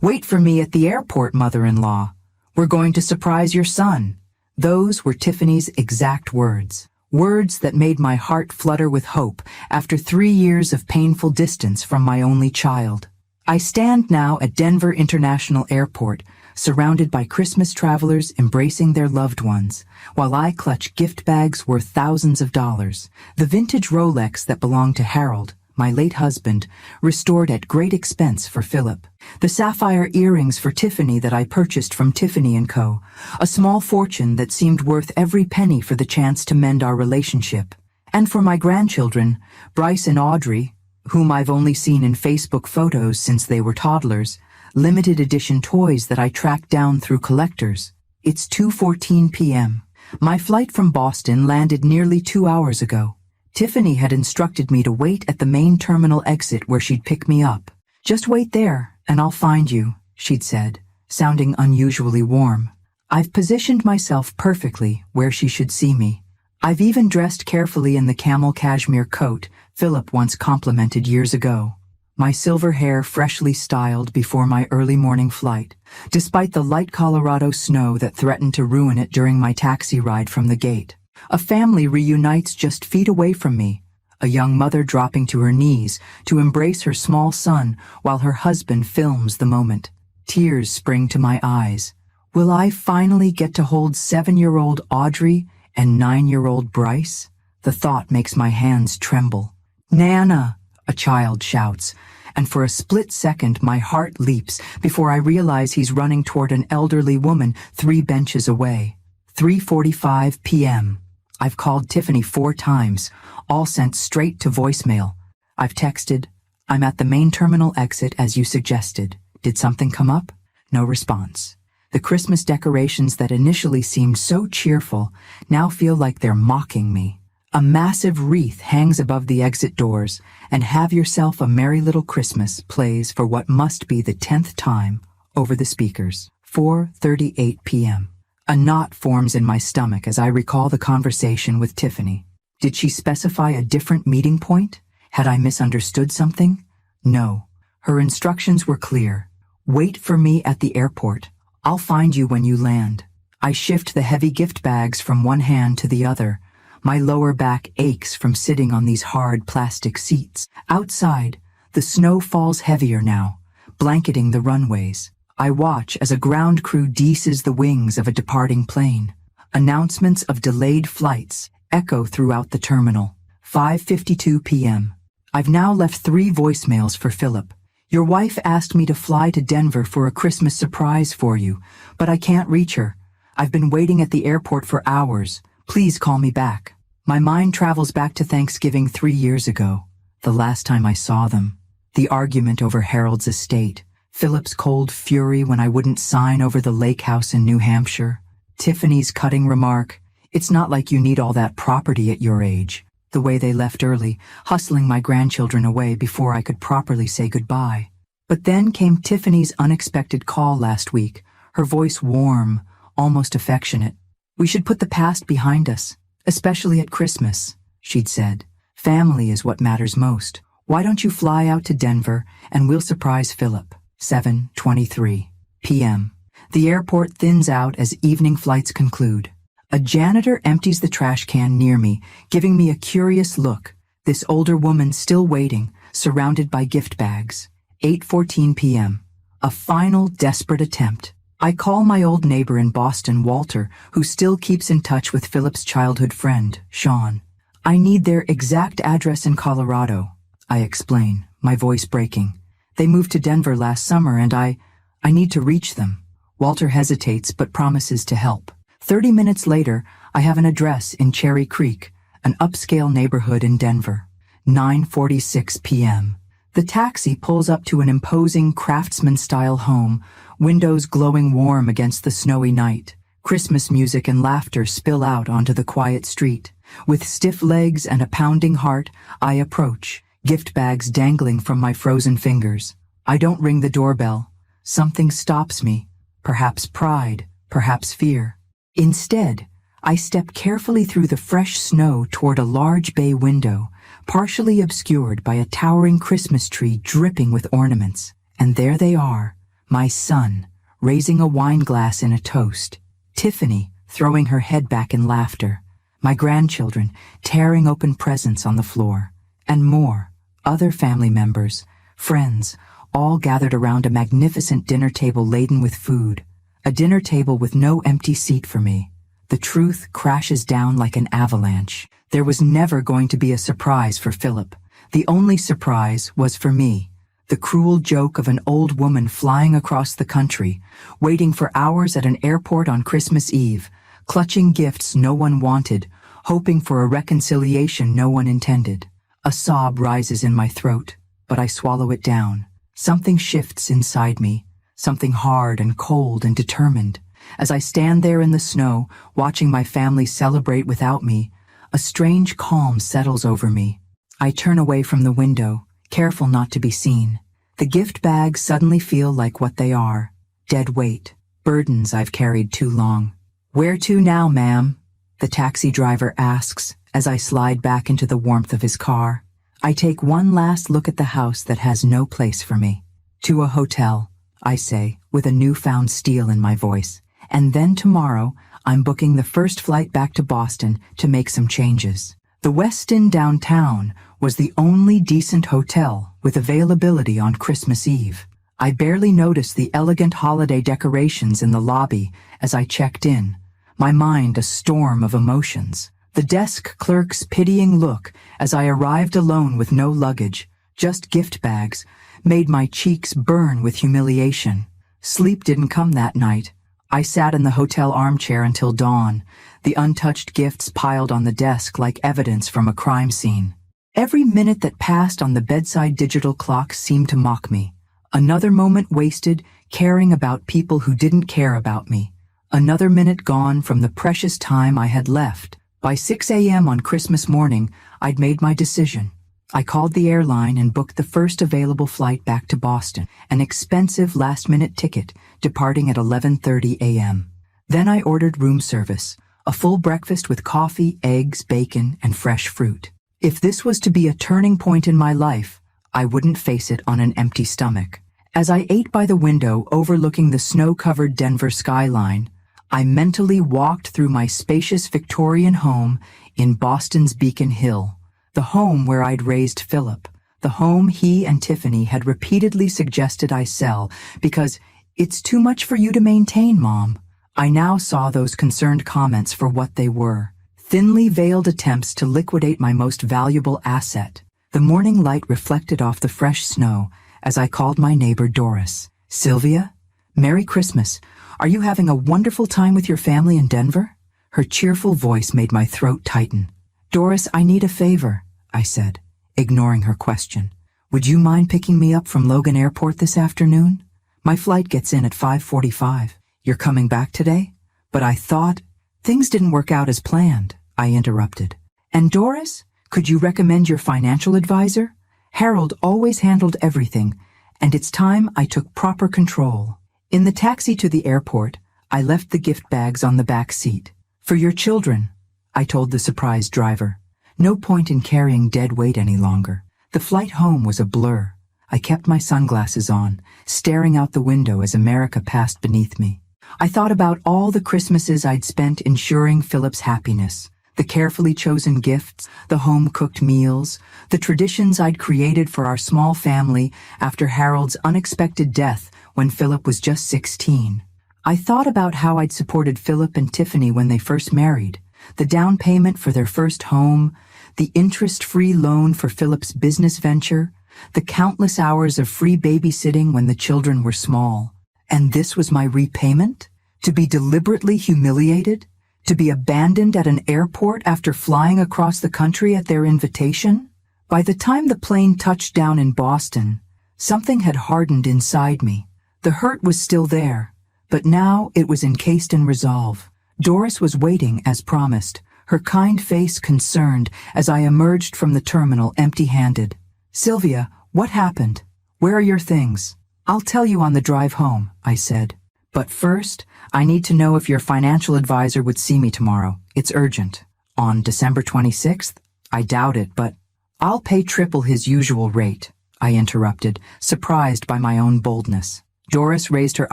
"Wait for me at the airport, mother-in-law. We're going to surprise your son." Those were Tiffany's exact words. Words that made my heart flutter with hope after 3 years of painful distance from my only child. I stand now at Denver International Airport, surrounded by Christmas travelers embracing their loved ones, while I clutch gift bags worth thousands of dollars. The vintage Rolex that belonged to Harold, my late husband, restored at great expense for Philip. The sapphire earrings for Tiffany that I purchased from Tiffany & Co., a small fortune that seemed worth every penny for the chance to mend our relationship. And for my grandchildren, Bryce and Audrey, whom I've only seen in Facebook photos since they were toddlers, limited edition toys that I tracked down through collectors. It's 2:14 p.m. My flight from Boston landed nearly 2 hours ago. Tiffany had instructed me to wait at the main terminal exit where she'd pick me up. "Just wait there, and I'll find you," she'd said, sounding unusually warm. I've positioned myself perfectly where she should see me. I've even dressed carefully in the camel cashmere coat Philip once complimented years ago. My silver hair freshly styled before my early morning flight, despite the light Colorado snow that threatened to ruin it during my taxi ride from the gate. A family reunites just feet away from me, a young mother dropping to her knees to embrace her small son while her husband films the moment. Tears spring to my eyes. Will I finally get to hold 7-year-old Audrey and 9-year-old Bryce? The thought makes my hands tremble. "Nana!" a child shouts, and for a split second my heart leaps before I realize he's running toward an elderly woman 3 benches away. 3:45 p.m. I've called Tiffany 4 times, all sent straight to voicemail. I've texted, "I'm at the main terminal exit as you suggested. Did something come up?" No response. The Christmas decorations that initially seemed so cheerful now feel like they're mocking me. A massive wreath hangs above the exit doors, and "Have Yourself a Merry Little Christmas" plays for what must be the 10th time over the speakers. 4:38 p.m. A knot forms in my stomach as I recall the conversation with Tiffany. Did she specify a different meeting point? Had I misunderstood something? No. Her instructions were clear. "Wait for me at the airport. I'll find you when you land." I shift the heavy gift bags from one hand to the other. My lower back aches from sitting on these hard plastic seats. Outside, the snow falls heavier now, blanketing the runways. I watch as a ground crew deaces the wings of a departing plane. Announcements of delayed flights echo throughout the terminal. 5:52 p.m. I've now left 3 voicemails for Philip. "Your wife asked me to fly to Denver for a Christmas surprise for you, but I can't reach her. I've been waiting at the airport for hours. Please call me back." My mind travels back to Thanksgiving 3 years ago, the last time I saw them. The argument over Harold's estate. Philip's cold fury when I wouldn't sign over the lake house in New Hampshire. Tiffany's cutting remark, "It's not like you need all that property at your age." The way they left early, hustling my grandchildren away before I could properly say goodbye. But then came Tiffany's unexpected call last week, her voice warm, almost affectionate. "We should put the past behind us, especially at Christmas," she'd said. "Family is what matters most. Why don't you fly out to Denver and we'll surprise Philip?" 7:23 p.m. The airport thins out as evening flights conclude. A janitor empties the trash can near me, giving me a curious look. This older woman still waiting, surrounded by gift bags. 8:14 p.m. A final desperate attempt. I call my old neighbor in Boston, Walter, who still keeps in touch with Philip's childhood friend, Sean. "I need their exact address in Colorado," I explain, my voice breaking. "They moved to Denver last summer and I need to reach them." Walter hesitates but promises to help. 30 minutes later, I have an address in Cherry Creek, an upscale neighborhood in Denver. 9:46 p.m. The taxi pulls up to an imposing craftsman-style home, windows glowing warm against the snowy night. Christmas music and laughter spill out onto the quiet street. With stiff legs and a pounding heart, I approach, gift bags dangling from my frozen fingers. I don't ring the doorbell. Something stops me, perhaps pride, perhaps fear. Instead, I step carefully through the fresh snow toward a large bay window, partially obscured by a towering Christmas tree dripping with ornaments. And there they are, My son, raising a wine glass in a toast. Tiffany, throwing her head back in laughter. My grandchildren, tearing open presents on the floor. And more, other family members, friends, all gathered around a magnificent dinner table laden with food. A dinner table with no empty seat for me. The truth crashes down like an avalanche. There was never going to be a surprise for Philip. The only surprise was for me. The cruel joke of an old woman flying across the country, waiting for hours at an airport on Christmas Eve, clutching gifts no one wanted, hoping for a reconciliation no one intended. A sob rises in my throat, but I swallow it down. Something shifts inside me, something hard and cold and determined. As I stand there in the snow, watching my family celebrate without me, a strange calm settles over me. I turn away from the window, careful not to be seen. The gift bags suddenly feel like what they are, dead weight, burdens I've carried too long. "Where to now, ma'am?" the taxi driver asks as I slide back into the warmth of his car. I take one last look at the house that has no place for me. "To a hotel," I say, with a newfound steel in my voice. And then tomorrow, I'm booking the first flight back to Boston to make some changes. The Westin downtown was the only decent hotel with availability on Christmas Eve. I barely noticed the elegant holiday decorations in the lobby as I checked in, my mind a storm of emotions. The desk clerk's pitying look as I arrived alone with no luggage, just gift bags, made my cheeks burn with humiliation. Sleep didn't come that night. I sat in the hotel armchair until dawn, the untouched gifts piled on the desk like evidence from a crime scene. Every minute that passed on the bedside digital clock seemed to mock me. Another moment wasted caring about people who didn't care about me. Another minute gone from the precious time I had left. By 6 a.m. on Christmas morning, I'd made my decision. I called the airline and booked the first available flight back to Boston, an expensive last-minute ticket departing at 11:30 a.m. Then I ordered room service, a full breakfast with coffee, eggs, bacon, and fresh fruit. If this was to be a turning point in my life, I wouldn't face it on an empty stomach. As I ate by the window overlooking the snow-covered Denver skyline, I mentally walked through my spacious Victorian home in Boston's Beacon Hill. The home where I'd raised Philip, the home he and Tiffany had repeatedly suggested I sell because "It's too much for you to maintain, Mom." I now saw those concerned comments for what they were, thinly veiled attempts to liquidate my most valuable asset. The morning light reflected off the fresh snow as I called my neighbor Doris. "Sylvia, Merry Christmas. Are you having a wonderful time with your family in Denver?" Her cheerful voice made my throat tighten. "Doris, I need a favor," I said, ignoring her question. "Would you mind picking me up from Logan Airport this afternoon? My flight gets in at 5:45. You're coming back today?" "But I thought—" "Things didn't work out as planned," I interrupted. "And Doris, could you recommend your financial advisor? Harold always handled everything, and it's time I took proper control." In the taxi to the airport, I left the gift bags on the back seat. "For your children," I told the surprised driver. No point in carrying dead weight any longer. The flight home was a blur. I kept my sunglasses on, staring out the window as America passed beneath me. I thought about all the Christmases I'd spent ensuring Philip's happiness, the carefully chosen gifts, the home-cooked meals, the traditions I'd created for our small family after Harold's unexpected death when Philip was just 16. I thought about how I'd supported Philip and Tiffany when they first married, the down payment for their first home, the interest-free loan for Philip's business venture, the countless hours of free babysitting when the children were small. And this was my repayment? To be deliberately humiliated? To be abandoned at an airport after flying across the country at their invitation? By the time the plane touched down in Boston, something had hardened inside me. The hurt was still there, but now it was encased in resolve. Doris was waiting as promised, her kind face concerned as I emerged from the terminal empty-handed. "Sylvia, what happened? Where are your things?" "I'll tell you on the drive home," I said. "But first, I need to know if your financial advisor would see me tomorrow. It's urgent." "On December 26th? I doubt it, but—" "I'll pay triple his usual rate," I interrupted, surprised by my own boldness. Doris raised her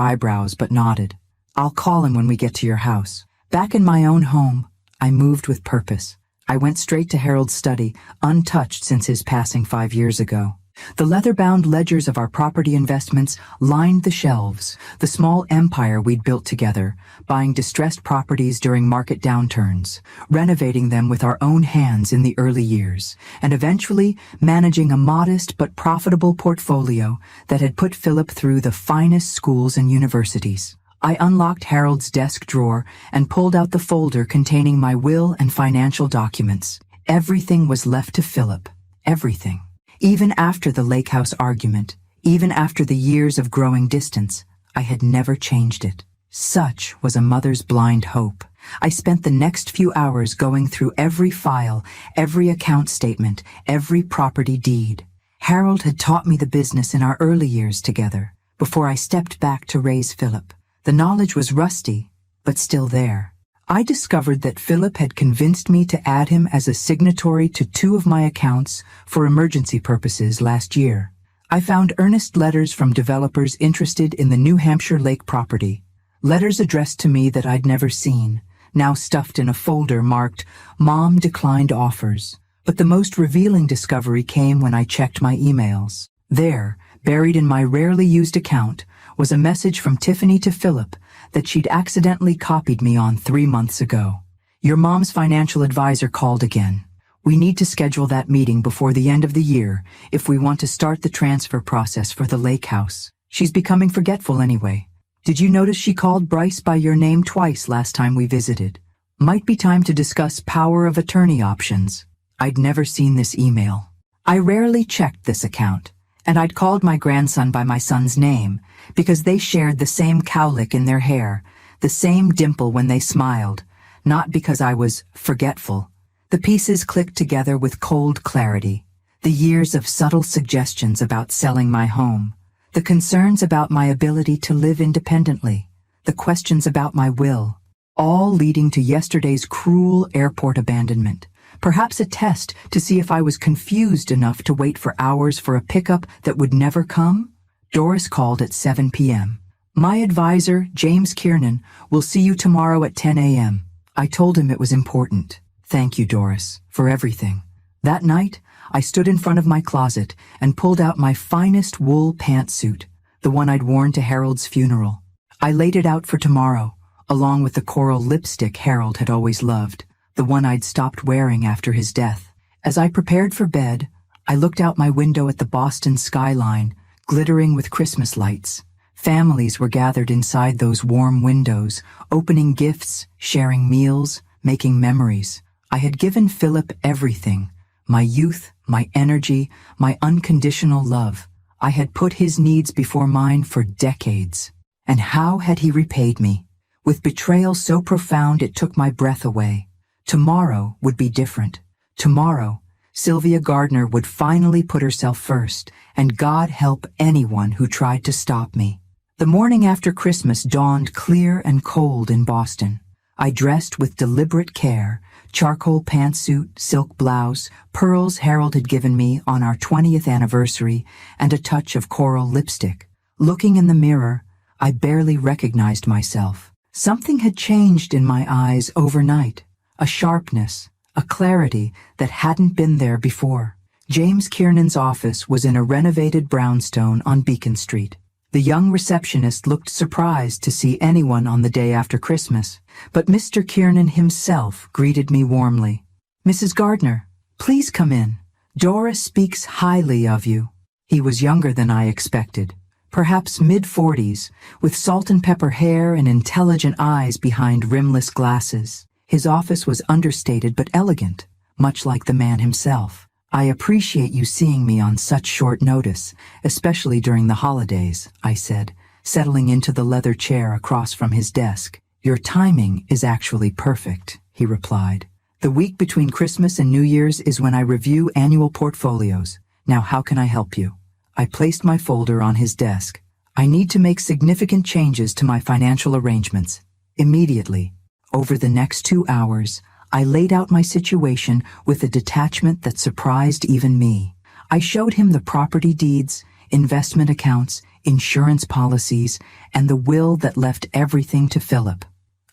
eyebrows but nodded. I'll call him when we get to your house. Back in my own home, I moved with purpose. I went straight to Harold's study, untouched since his passing 5 years ago. The leather-bound ledgers of our property investments lined the shelves, the small empire we'd built together, buying distressed properties during market downturns, renovating them with our own hands in the early years, and eventually managing a modest but profitable portfolio that had put Philip through the finest schools and universities. I unlocked Harold's desk drawer and pulled out the folder containing my will and financial documents. Everything was left to Philip. Everything. Even after the lake house argument, even after the years of growing distance, I had never changed it. Such was a mother's blind hope. I spent the next few hours going through every file, every account statement, every property deed. Harold had taught me the business in our early years together, before I stepped back to raise Philip. The knowledge was rusty, but still there. I discovered that Philip had convinced me to add him as a signatory to 2 of my accounts for emergency purposes last year. I found earnest letters from developers interested in the New Hampshire lake property, letters addressed to me that I'd never seen, now stuffed in a folder marked Mom Declined Offers. But the most revealing discovery came when I checked my emails. There, buried in my rarely used account, was a message from Tiffany to Philip that she'd accidentally copied me on 3 months ago. Your mom's financial advisor called again. We need to schedule that meeting before the end of the year if we want to start the transfer process for the lake house. She's becoming forgetful anyway. Did you notice she called Bryce by your name twice last time we visited? Might be time to discuss power of attorney options. I'd never seen this email. I rarely checked this account, and I'd called my grandson by my son's name because they shared the same cowlick in their hair, the same dimple when they smiled, not because I was forgetful. The pieces clicked together with cold clarity. The years of subtle suggestions about selling my home, the concerns about my ability to live independently, the questions about my will, all leading to yesterday's cruel airport abandonment. Perhaps a test to see if I was confused enough to wait for hours for a pickup that would never come? Doris called at 7 p.m. My advisor, James Kiernan, will see you tomorrow at 10 a.m. I told him it was important. Thank you, Doris, for everything. That night, I stood in front of my closet and pulled out my finest wool pantsuit, the one I'd worn to Harold's funeral. I laid it out for tomorrow, along with the coral lipstick Harold had always loved, the one I'd stopped wearing after his death. As I prepared for bed, I looked out my window at the Boston skyline, glittering with Christmas lights. Families were gathered inside those warm windows, opening gifts, sharing meals, making memories. I had given Philip everything, my youth, my energy, my unconditional love. I had put his needs before mine for decades. And how had he repaid me? With betrayal so profound it took my breath away. Tomorrow would be different. Tomorrow, Sylvia Gardner would finally put herself first, and God help anyone who tried to stop me. The morning after Christmas dawned clear and cold in Boston. I dressed with deliberate care, charcoal pantsuit, silk blouse, pearls Harold had given me on our 20th anniversary, and a touch of coral lipstick. Looking in the mirror, I barely recognized myself. Something had changed in my eyes overnight, a sharpness, a clarity that hadn't been there before. James Kiernan's office was in a renovated brownstone on Beacon Street. The young receptionist looked surprised to see anyone on the day after Christmas, but Mr. Kiernan himself greeted me warmly. Mrs. Gardner, please come in. Doris speaks highly of you. He was younger than I expected, perhaps mid-40s, with salt and pepper hair and intelligent eyes behind rimless glasses. His office was understated but elegant, much like the man himself. I appreciate you seeing me on such short notice, especially during the holidays, I said, settling into the leather chair across from his desk. Your timing is actually perfect, he replied. The week between Christmas and New Year's is when I review annual portfolios. Now how can I help you? I placed my folder on his desk. I need to make significant changes to my financial arrangements. Immediately. Over the next 2 hours, I laid out my situation with a detachment that surprised even me. I showed him the property deeds, investment accounts, insurance policies, and the will that left everything to Philip.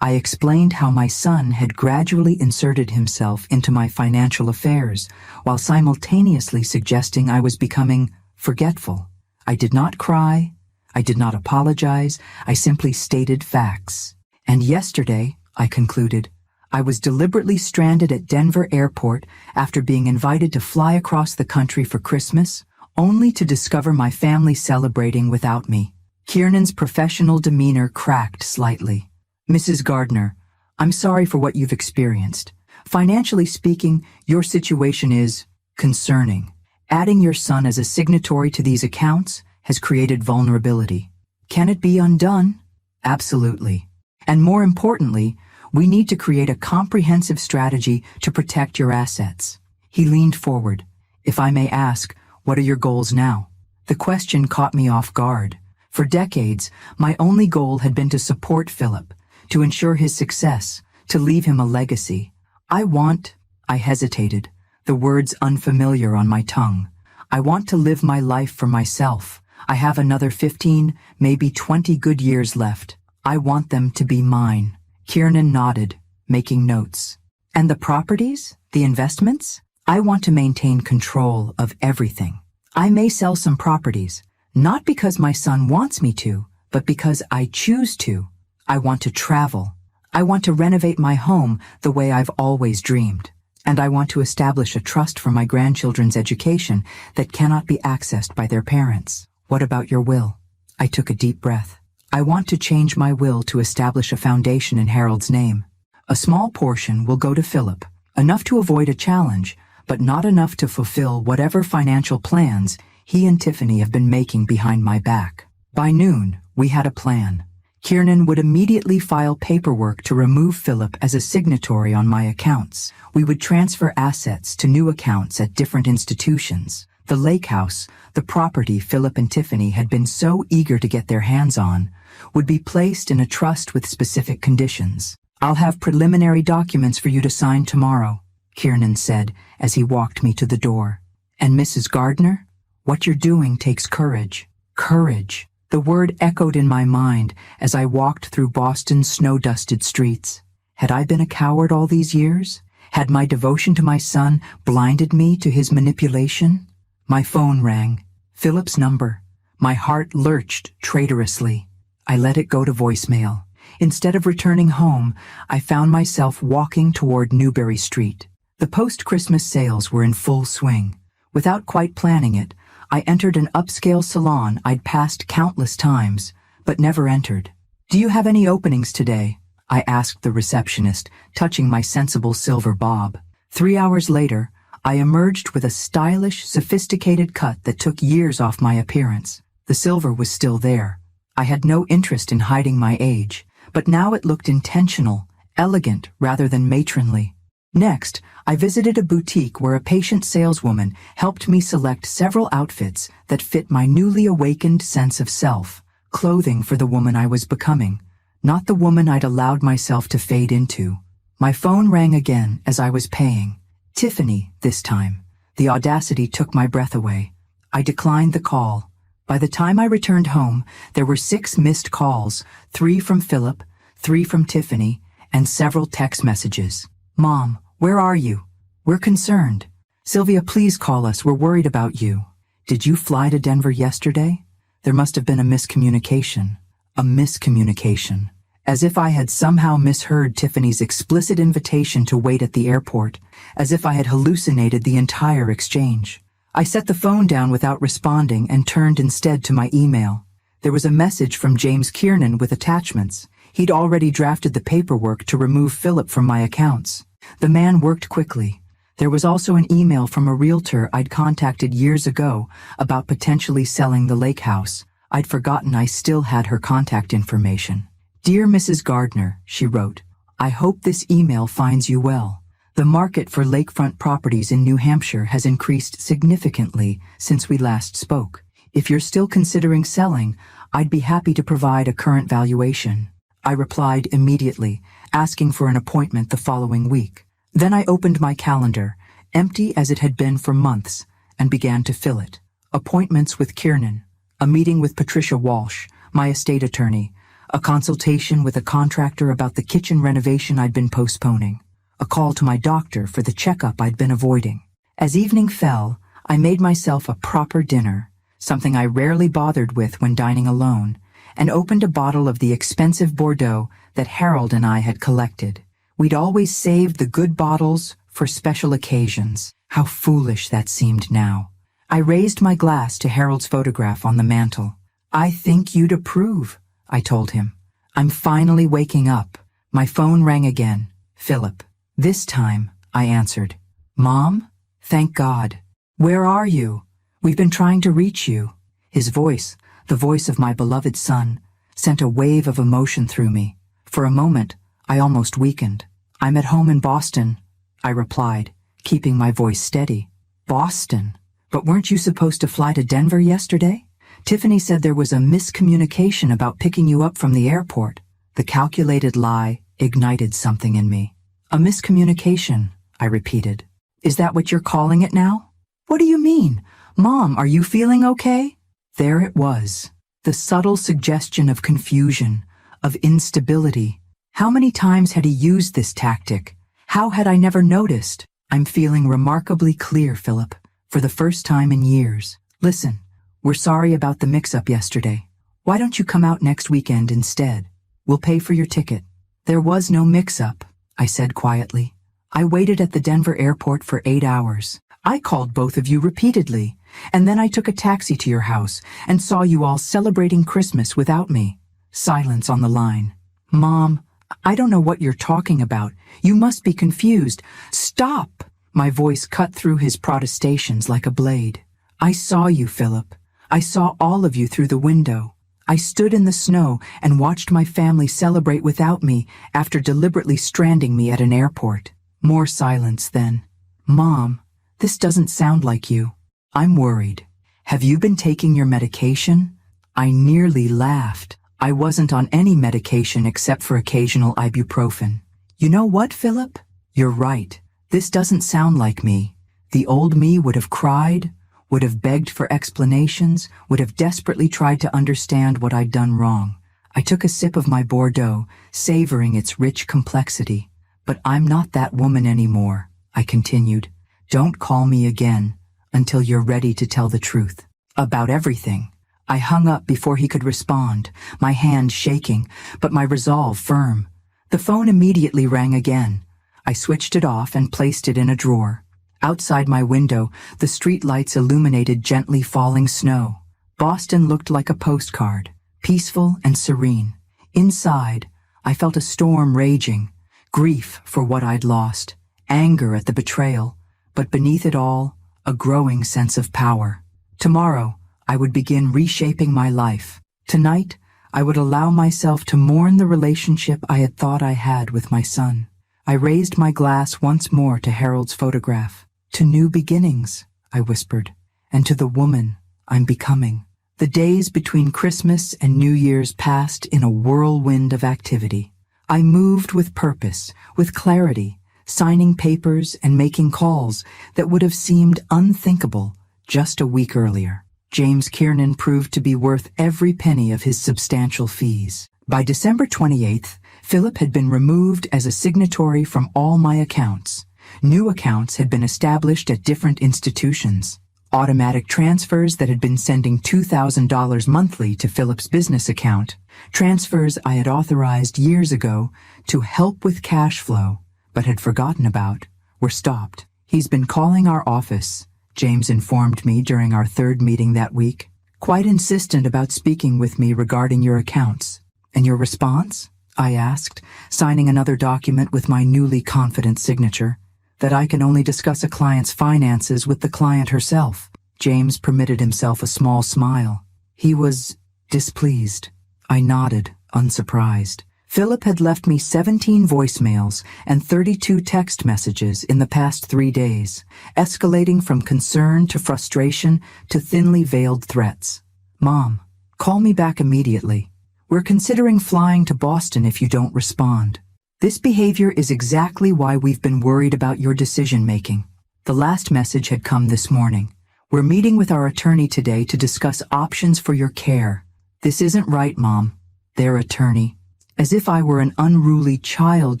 I explained how my son had gradually inserted himself into my financial affairs, while simultaneously suggesting I was becoming forgetful. I did not cry. I did not apologize. I simply stated facts. And yesterday, I concluded, I was deliberately stranded at Denver Airport after being invited to fly across the country for Christmas, only to discover my family celebrating without me. Kiernan's professional demeanor cracked slightly. Mrs. Gardner, I'm sorry for what you've experienced. Financially speaking, your situation is concerning. Adding your son as a signatory to these accounts has created vulnerability. Can it be undone? Absolutely. And more importantly, we need to create a comprehensive strategy to protect your assets. He leaned forward. If I may ask, what are your goals now? The question caught me off guard. For decades, my only goal had been to support Philip, to ensure his success, to leave him a legacy. I hesitated, the words unfamiliar on my tongue. I want to live my life for myself. I have another 15, maybe 20 good years left. I want them to be mine. Kiernan nodded, making notes. And the properties? The investments? I want to maintain control of everything. I may sell some properties, not because my son wants me to, but because I choose to. I want to travel. I want to renovate my home the way I've always dreamed. And I want to establish a trust for my grandchildren's education that cannot be accessed by their parents. What about your will? I took a deep breath. I want to change my will to establish a foundation in Harold's name. A small portion will go to Philip, enough to avoid a challenge, but not enough to fulfill whatever financial plans he and Tiffany have been making behind my back. By noon, we had a plan. Kiernan would immediately file paperwork to remove Philip as a signatory on my accounts. We would transfer assets to new accounts at different institutions. The lake house, the property Philip and Tiffany had been so eager to get their hands on, would be placed in a trust with specific conditions. I'll have preliminary documents for you to sign tomorrow, Kiernan said as he walked me to the door. And Mrs. Gardner, what you're doing takes courage. Courage. The word echoed in my mind as I walked through Boston's snow-dusted streets. Had I been a coward all these years? Had my devotion to my son blinded me to his manipulation? My phone rang. Philip's number. My heart lurched traitorously. I let it go to voicemail. Instead of returning home, I found myself walking toward Newbury Street. The post-Christmas sales were in full swing. Without quite planning it, I entered an upscale salon I'd passed countless times, but never entered. Do you have any openings today? I asked the receptionist, touching my sensible silver bob. 3 hours later, I emerged with a stylish, sophisticated cut that took years off my appearance. The silver was still there. I had no interest in hiding my age, but now it looked intentional, elegant rather than matronly. Next, I visited a boutique where a patient saleswoman helped me select several outfits that fit my newly awakened sense of self, clothing for the woman I was becoming, not the woman I'd allowed myself to fade into. My phone rang again as I was paying. Tiffany, this time. The audacity took my breath away. I declined the call. By the time I returned home, there were 6 missed calls, 3 from Philip, 3 from Tiffany, and several text messages. Mom, where are you? We're concerned. Sylvia, please call us. We're worried about you. Did you fly to Denver yesterday? There must have been a miscommunication. A miscommunication. As if I had somehow misheard Tiffany's explicit invitation to wait at the airport, as if I had hallucinated the entire exchange. I set the phone down without responding and turned instead to my email. There was a message from James Kiernan with attachments. He'd already drafted the paperwork to remove Philip from my accounts. The man worked quickly. There was also an email from a realtor I'd contacted years ago about potentially selling the lake house. I'd forgotten I still had her contact information. Dear Mrs. Gardner, she wrote, I hope this email finds you well. The market for lakefront properties in New Hampshire has increased significantly since we last spoke. If you're still considering selling, I'd be happy to provide a current valuation. I replied immediately, asking for an appointment the following week. Then I opened my calendar, empty as it had been for months, and began to fill it. Appointments with Kiernan, A meeting with Patricia Walsh, my estate attorney, a consultation with a contractor about the kitchen renovation I'd been postponing, a call to my doctor for the checkup I'd been avoiding. As evening fell, I made myself a proper dinner, something I rarely bothered with when dining alone, and opened a bottle of the expensive Bordeaux that Harold and I had collected. We'd always saved the good bottles for special occasions. How foolish that seemed now. I raised my glass to Harold's photograph on the mantel. "I think you'd approve," I told him. "I'm finally waking up." My phone rang again. "Philip." "This time," I answered. "Mom? Thank God. Where are you? We've been trying to reach you." His voice, the voice of my beloved son, sent a wave of emotion through me. For a moment, I almost weakened. "I'm at home in Boston," I replied, keeping my voice steady. "Boston? But weren't you supposed to fly to Denver yesterday? Tiffany said there was a miscommunication about picking you up from the airport." The calculated lie ignited something in me. "A miscommunication," I repeated. "Is that what you're calling it now?" "What do you mean? Mom, are you feeling okay?" There it was, the subtle suggestion of confusion, of instability. How many times had he used this tactic? How had I never noticed? "I'm feeling remarkably clear, Philip, for the first time in years. Listen, we're sorry about the mix-up yesterday. Why don't you come out next weekend instead? We'll pay for your ticket." "There was no mix-up," I said quietly. "I waited at the Denver airport for 8 hours. I called both of you repeatedly, and then I took a taxi to your house and saw you all celebrating Christmas without me." Silence on the line. "Mom, I don't know what you're talking about. You must be confused." "Stop!" My voice cut through his protestations like a blade. "I saw you, Philip. I saw all of you through the window. I stood in the snow and watched my family celebrate without me after deliberately stranding me at an airport." More silence then. "Mom, this doesn't sound like you. I'm worried. Have you been taking your medication?" I nearly laughed. I wasn't on any medication except for occasional ibuprofen. "You know what, Philip? You're right. This doesn't sound like me. The old me would have cried, would have begged for explanations, would have desperately tried to understand what I'd done wrong." I took a sip of my Bordeaux, savoring its rich complexity. "But I'm not that woman anymore," I continued. "Don't call me again until you're ready to tell the truth. About everything." I hung up before he could respond, my hand shaking, but my resolve firm. The phone immediately rang again. I switched it off and placed it in a drawer. Outside my window, the streetlights illuminated gently falling snow. Boston looked like a postcard, peaceful and serene. Inside, I felt a storm raging, grief for what I'd lost, anger at the betrayal, but beneath it all, a growing sense of power. Tomorrow, I would begin reshaping my life. Tonight, I would allow myself to mourn the relationship I had thought I had with my son. I raised my glass once more to Harold's photograph. "To new beginnings," I whispered, "and to the woman I'm becoming." The days between Christmas and New Year's passed in a whirlwind of activity. I moved with purpose, with clarity, signing papers and making calls that would have seemed unthinkable just a week earlier. James Kiernan proved to be worth every penny of his substantial fees. By December 28th, Philip had been removed as a signatory from all my accounts. New accounts had been established at different institutions. Automatic transfers that had been sending $2,000 monthly to Philip's business account, transfers I had authorized years ago to help with cash flow, but had forgotten about, were stopped. "He's been calling our office," James informed me during our third meeting that week. "Quite insistent about speaking with me regarding your accounts." "And your response?" I asked, signing another document with my newly confident signature. "That I can only discuss a client's finances with the client herself." James permitted himself a small smile. He was displeased. I nodded, unsurprised. Philip had left me 17 voicemails and 32 text messages in the past 3 days, escalating from concern to frustration to thinly veiled threats. "Mom, call me back immediately. We're considering flying to Boston if you don't respond." This behavior is exactly why we've been worried about your decision-making. The last message had come this morning. We're meeting with our attorney today to discuss options for your care. This isn't right, Mom. Their attorney. As if I were an unruly child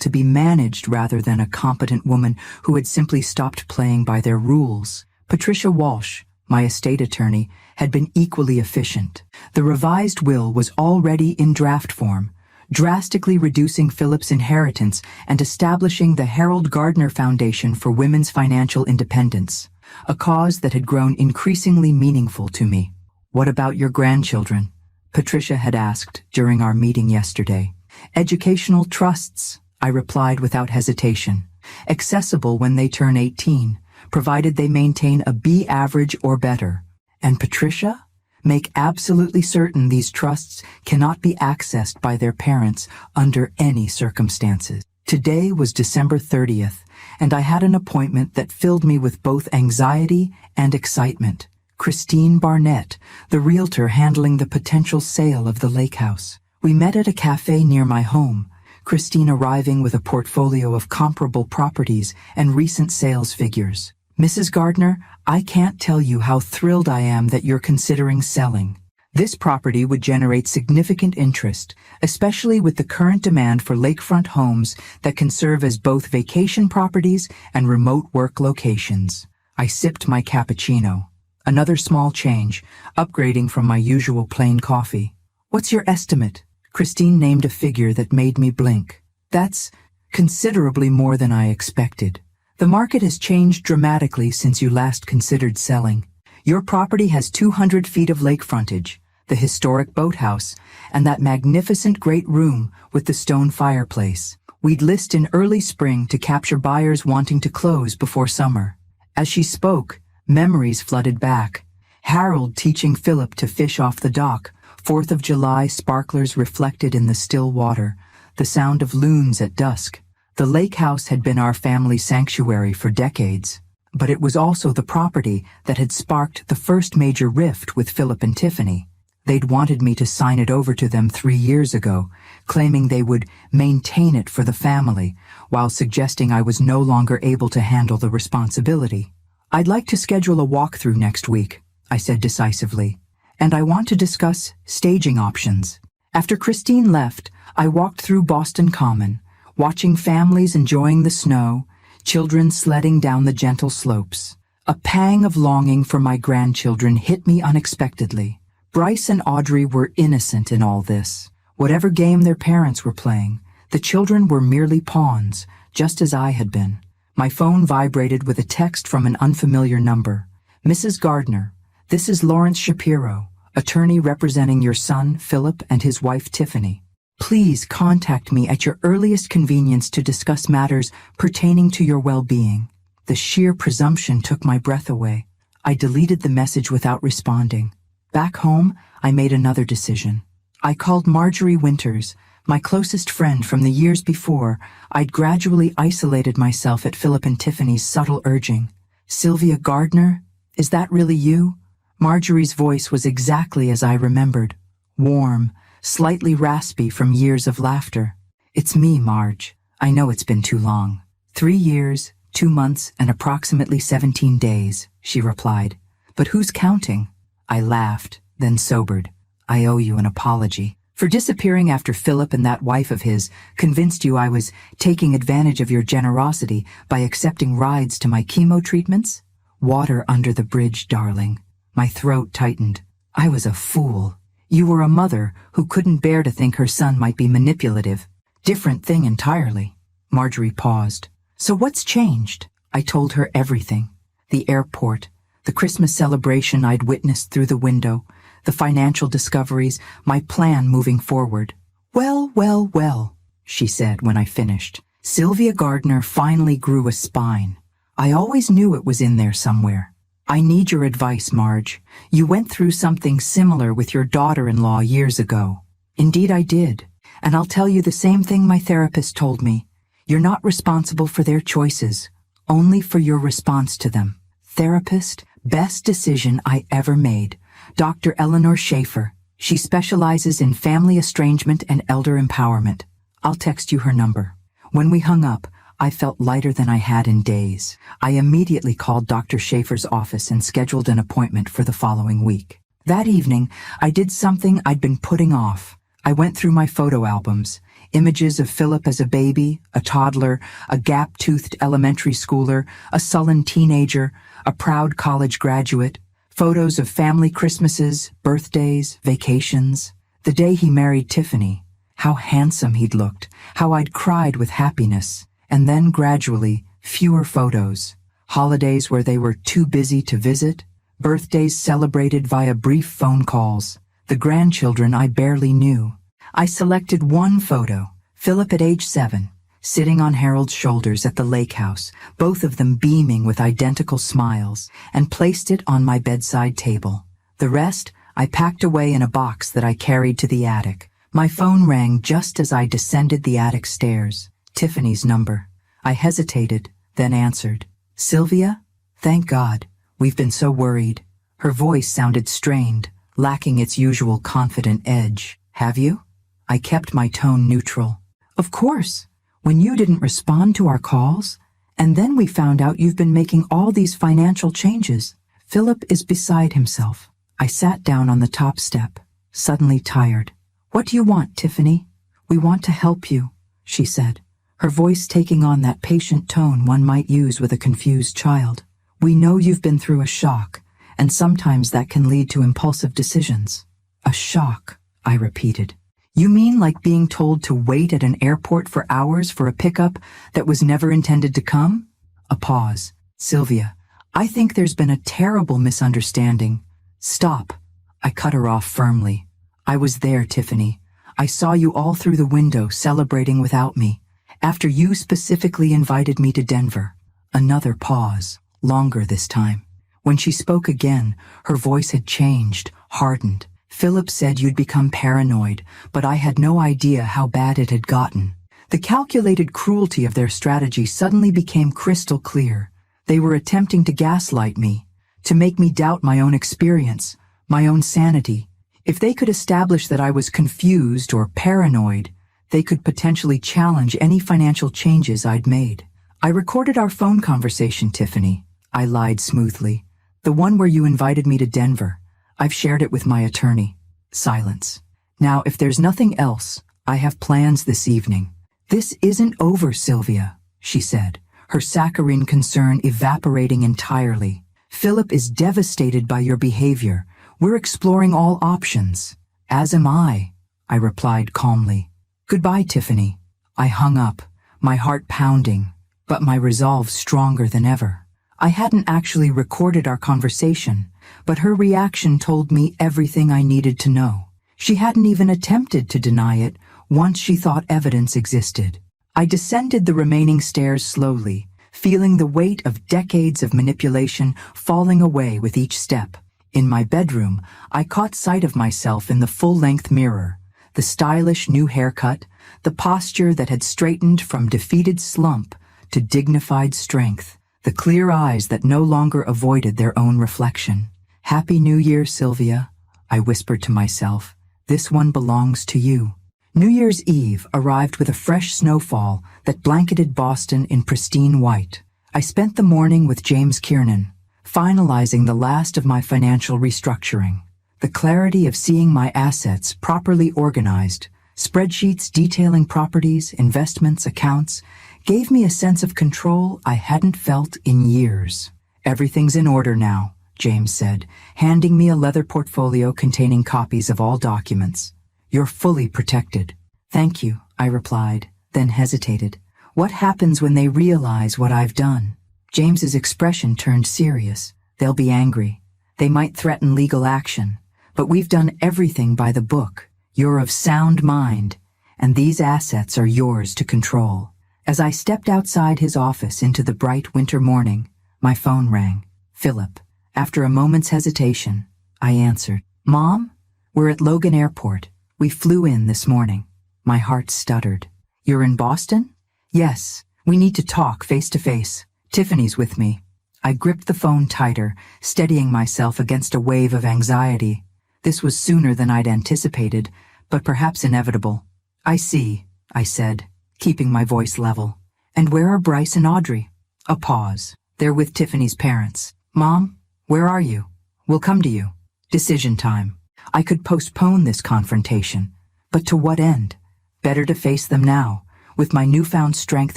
to be managed rather than a competent woman who had simply stopped playing by their rules. Patricia Walsh, my estate attorney, had been equally efficient. The revised will was already in draft form, drastically reducing Philip's inheritance and establishing the Harold Gardner Foundation for Women's Financial Independence, a cause that had grown increasingly meaningful to me. "What about your grandchildren?" Patricia had asked during our meeting yesterday. "Educational trusts," I replied without hesitation, "accessible when they turn 18, provided they maintain a B average or better." And Patricia? "Make absolutely certain these trusts cannot be accessed by their parents under any circumstances." Today was December 30th, and I had an appointment that filled me with both anxiety and excitement. Christine Barnett, the realtor handling the potential sale of the lake house. We met at a cafe near my home, Christine arriving with a portfolio of comparable properties and recent sales figures. "Mrs. Gardner, I can't tell you how thrilled I am that you're considering selling. This property would generate significant interest, especially with the current demand for lakefront homes that can serve as both vacation properties and remote work locations." I sipped my cappuccino. Another small change, upgrading from my usual plain coffee. "What's your estimate?" Christine named a figure that made me blink. "That's considerably more than I expected. The market has changed dramatically since you last considered selling. Your property has 200 feet of lake frontage, the historic boathouse, and that magnificent great room with the stone fireplace. We'd list in early spring to capture buyers wanting to close before summer." As she spoke, memories flooded back. Harold teaching Philip to fish off the dock, 4th of July sparklers reflected in the still water, the sound of loons at dusk. The lake house had been our family sanctuary for decades, but it was also the property that had sparked the first major rift with Philip and Tiffany. They'd wanted me to sign it over to them 3 years ago, claiming they would maintain it for the family, while suggesting I was no longer able to handle the responsibility. "I'd like to schedule a walkthrough next week," I said decisively, "and I want to discuss staging options." After Christine left, I walked through Boston Common, watching families enjoying the snow, children sledding down the gentle slopes. A pang of longing for my grandchildren hit me unexpectedly. Bryce and Audrey were innocent in all this. Whatever game their parents were playing, the children were merely pawns, just as I had been. My phone vibrated with a text from an unfamiliar number. "Mrs. Gardner, this is Lawrence Shapiro, attorney representing your son, Philip, and his wife, Tiffany. Please contact me at your earliest convenience to discuss matters pertaining to your well-being." The sheer presumption took my breath away. I deleted the message without responding. Back home, I made another decision. I called Marjorie Winters, my closest friend from the years before I'd gradually isolated myself at Philip and Tiffany's subtle urging. "Sylvia Gardner, is that really you?" Marjorie's voice was exactly as I remembered. Warm, slightly raspy from years of laughter. "It's me, Marge. I know it's been too long. 3 years, 2 months, and approximately 17 days, she replied. "But who's counting?" I laughed, then sobered. "I owe you an apology for disappearing after Philip and that wife of his convinced you I was taking advantage of your generosity by accepting rides to my chemo treatments. Water under the bridge, darling." My throat tightened. I was a fool. You were a mother who couldn't bear to think her son might be manipulative. Different thing entirely. Marjorie paused. "So what's changed?" I told her everything. The airport, the Christmas celebration I'd witnessed through the window, the financial discoveries, my plan moving forward. Well, she said when I finished. Sylvia Gardner finally grew a spine. I always knew it was in there somewhere. "I need your advice, Marge. You went through something similar with your daughter-in-law years ago." "Indeed I did. And I'll tell you the same thing my therapist told me. You're not responsible for their choices, only for your response to them." Therapist, best decision I ever made. Dr. Eleanor Schaefer. She specializes in family estrangement and elder empowerment. I'll text you her number. When we hung up, I felt lighter than I had in days. I immediately called Dr. Schaefer's office and scheduled an appointment for the following week. That evening, I did something I'd been putting off. I went through my photo albums, images of Philip as a baby, a toddler, a gap-toothed elementary schooler, a sullen teenager, a proud college graduate, photos of family Christmases, birthdays, vacations. The day he married Tiffany, how handsome he'd looked, how I'd cried with happiness, and then gradually, fewer photos. Holidays where they were too busy to visit, birthdays celebrated via brief phone calls, the grandchildren I barely knew. I selected one photo, Philip at age 7, sitting on Harold's shoulders at the lake house, both of them beaming with identical smiles, and placed it on my bedside table. The rest I packed away in a box that I carried to the attic. My phone rang just as I descended the attic stairs. Tiffany's number. I hesitated, then answered. Sylvia? Thank God. We've been so worried. Her voice sounded strained, lacking its usual confident edge. Have you? I kept my tone neutral. Of course. When you didn't respond to our calls, and then we found out you've been making all these financial changes. Philip is beside himself. I sat down on the top step, suddenly tired. What do you want, Tiffany? We want to help you, she said, her voice taking on that patient tone one might use with a confused child. We know you've been through a shock, and sometimes that can lead to impulsive decisions. A shock, I repeated. You mean like being told to wait at an airport for hours for a pickup that was never intended to come? A pause. Sylvia, I think there's been a terrible misunderstanding. Stop. I cut her off firmly. I was there, Tiffany. I saw you all through the window celebrating without me, after you specifically invited me to Denver. Another pause. Longer this time. When she spoke again, her voice had changed, hardened. Philip said you'd become paranoid, but I had no idea how bad it had gotten. The calculated cruelty of their strategy suddenly became crystal clear. They were attempting to gaslight me, to make me doubt my own experience, my own sanity. If they could establish that I was confused or paranoid, they could potentially challenge any financial changes I'd made. I recorded our phone conversation, Tiffany. I lied smoothly. The one where you invited me to Denver. I've shared it with my attorney. Silence. Now, if there's nothing else, I have plans this evening. This isn't over, Sylvia, she said, her saccharine concern evaporating entirely. Philip is devastated by your behavior. We're exploring all options. As am I replied calmly. Goodbye, Tiffany. I hung up, my heart pounding, but my resolve stronger than ever. I hadn't actually recorded our conversation, but her reaction told me everything I needed to know. She hadn't even attempted to deny it once she thought evidence existed. I descended the remaining stairs slowly, feeling the weight of decades of manipulation falling away with each step. In my bedroom, I caught sight of myself in the full-length mirror, the stylish new haircut, the posture that had straightened from defeated slump to dignified strength, the clear eyes that no longer avoided their own reflection. Happy New Year, Sylvia, I whispered to myself. This one belongs to you. New Year's Eve arrived with a fresh snowfall that blanketed Boston in pristine white. I spent the morning with James Kiernan, finalizing the last of my financial restructuring. The clarity of seeing my assets properly organized, spreadsheets detailing properties, investments, accounts, gave me a sense of control I hadn't felt in years. Everything's in order now, James said, handing me a leather portfolio containing copies of all documents. You're fully protected. Thank you, I replied, then hesitated. What happens when they realize what I've done? James's expression turned serious. They'll be angry. They might threaten legal action. But we've done everything by the book. You're of sound mind, and these assets are yours to control. As I stepped outside his office into the bright winter morning, my phone rang. Philip. After a moment's hesitation, I answered. Mom? We're at Logan Airport. We flew in this morning. My heart stuttered. You're in Boston? Yes. We need to talk face to face. Tiffany's with me. I gripped the phone tighter, steadying myself against a wave of anxiety. This was sooner than I'd anticipated, but perhaps inevitable. I see, I said, keeping my voice level. And where are Bryce and Audrey? A pause. They're with Tiffany's parents. Mom, where are you? We'll come to you. Decision time. I could postpone this confrontation, but to what end? Better to face them now, with my newfound strength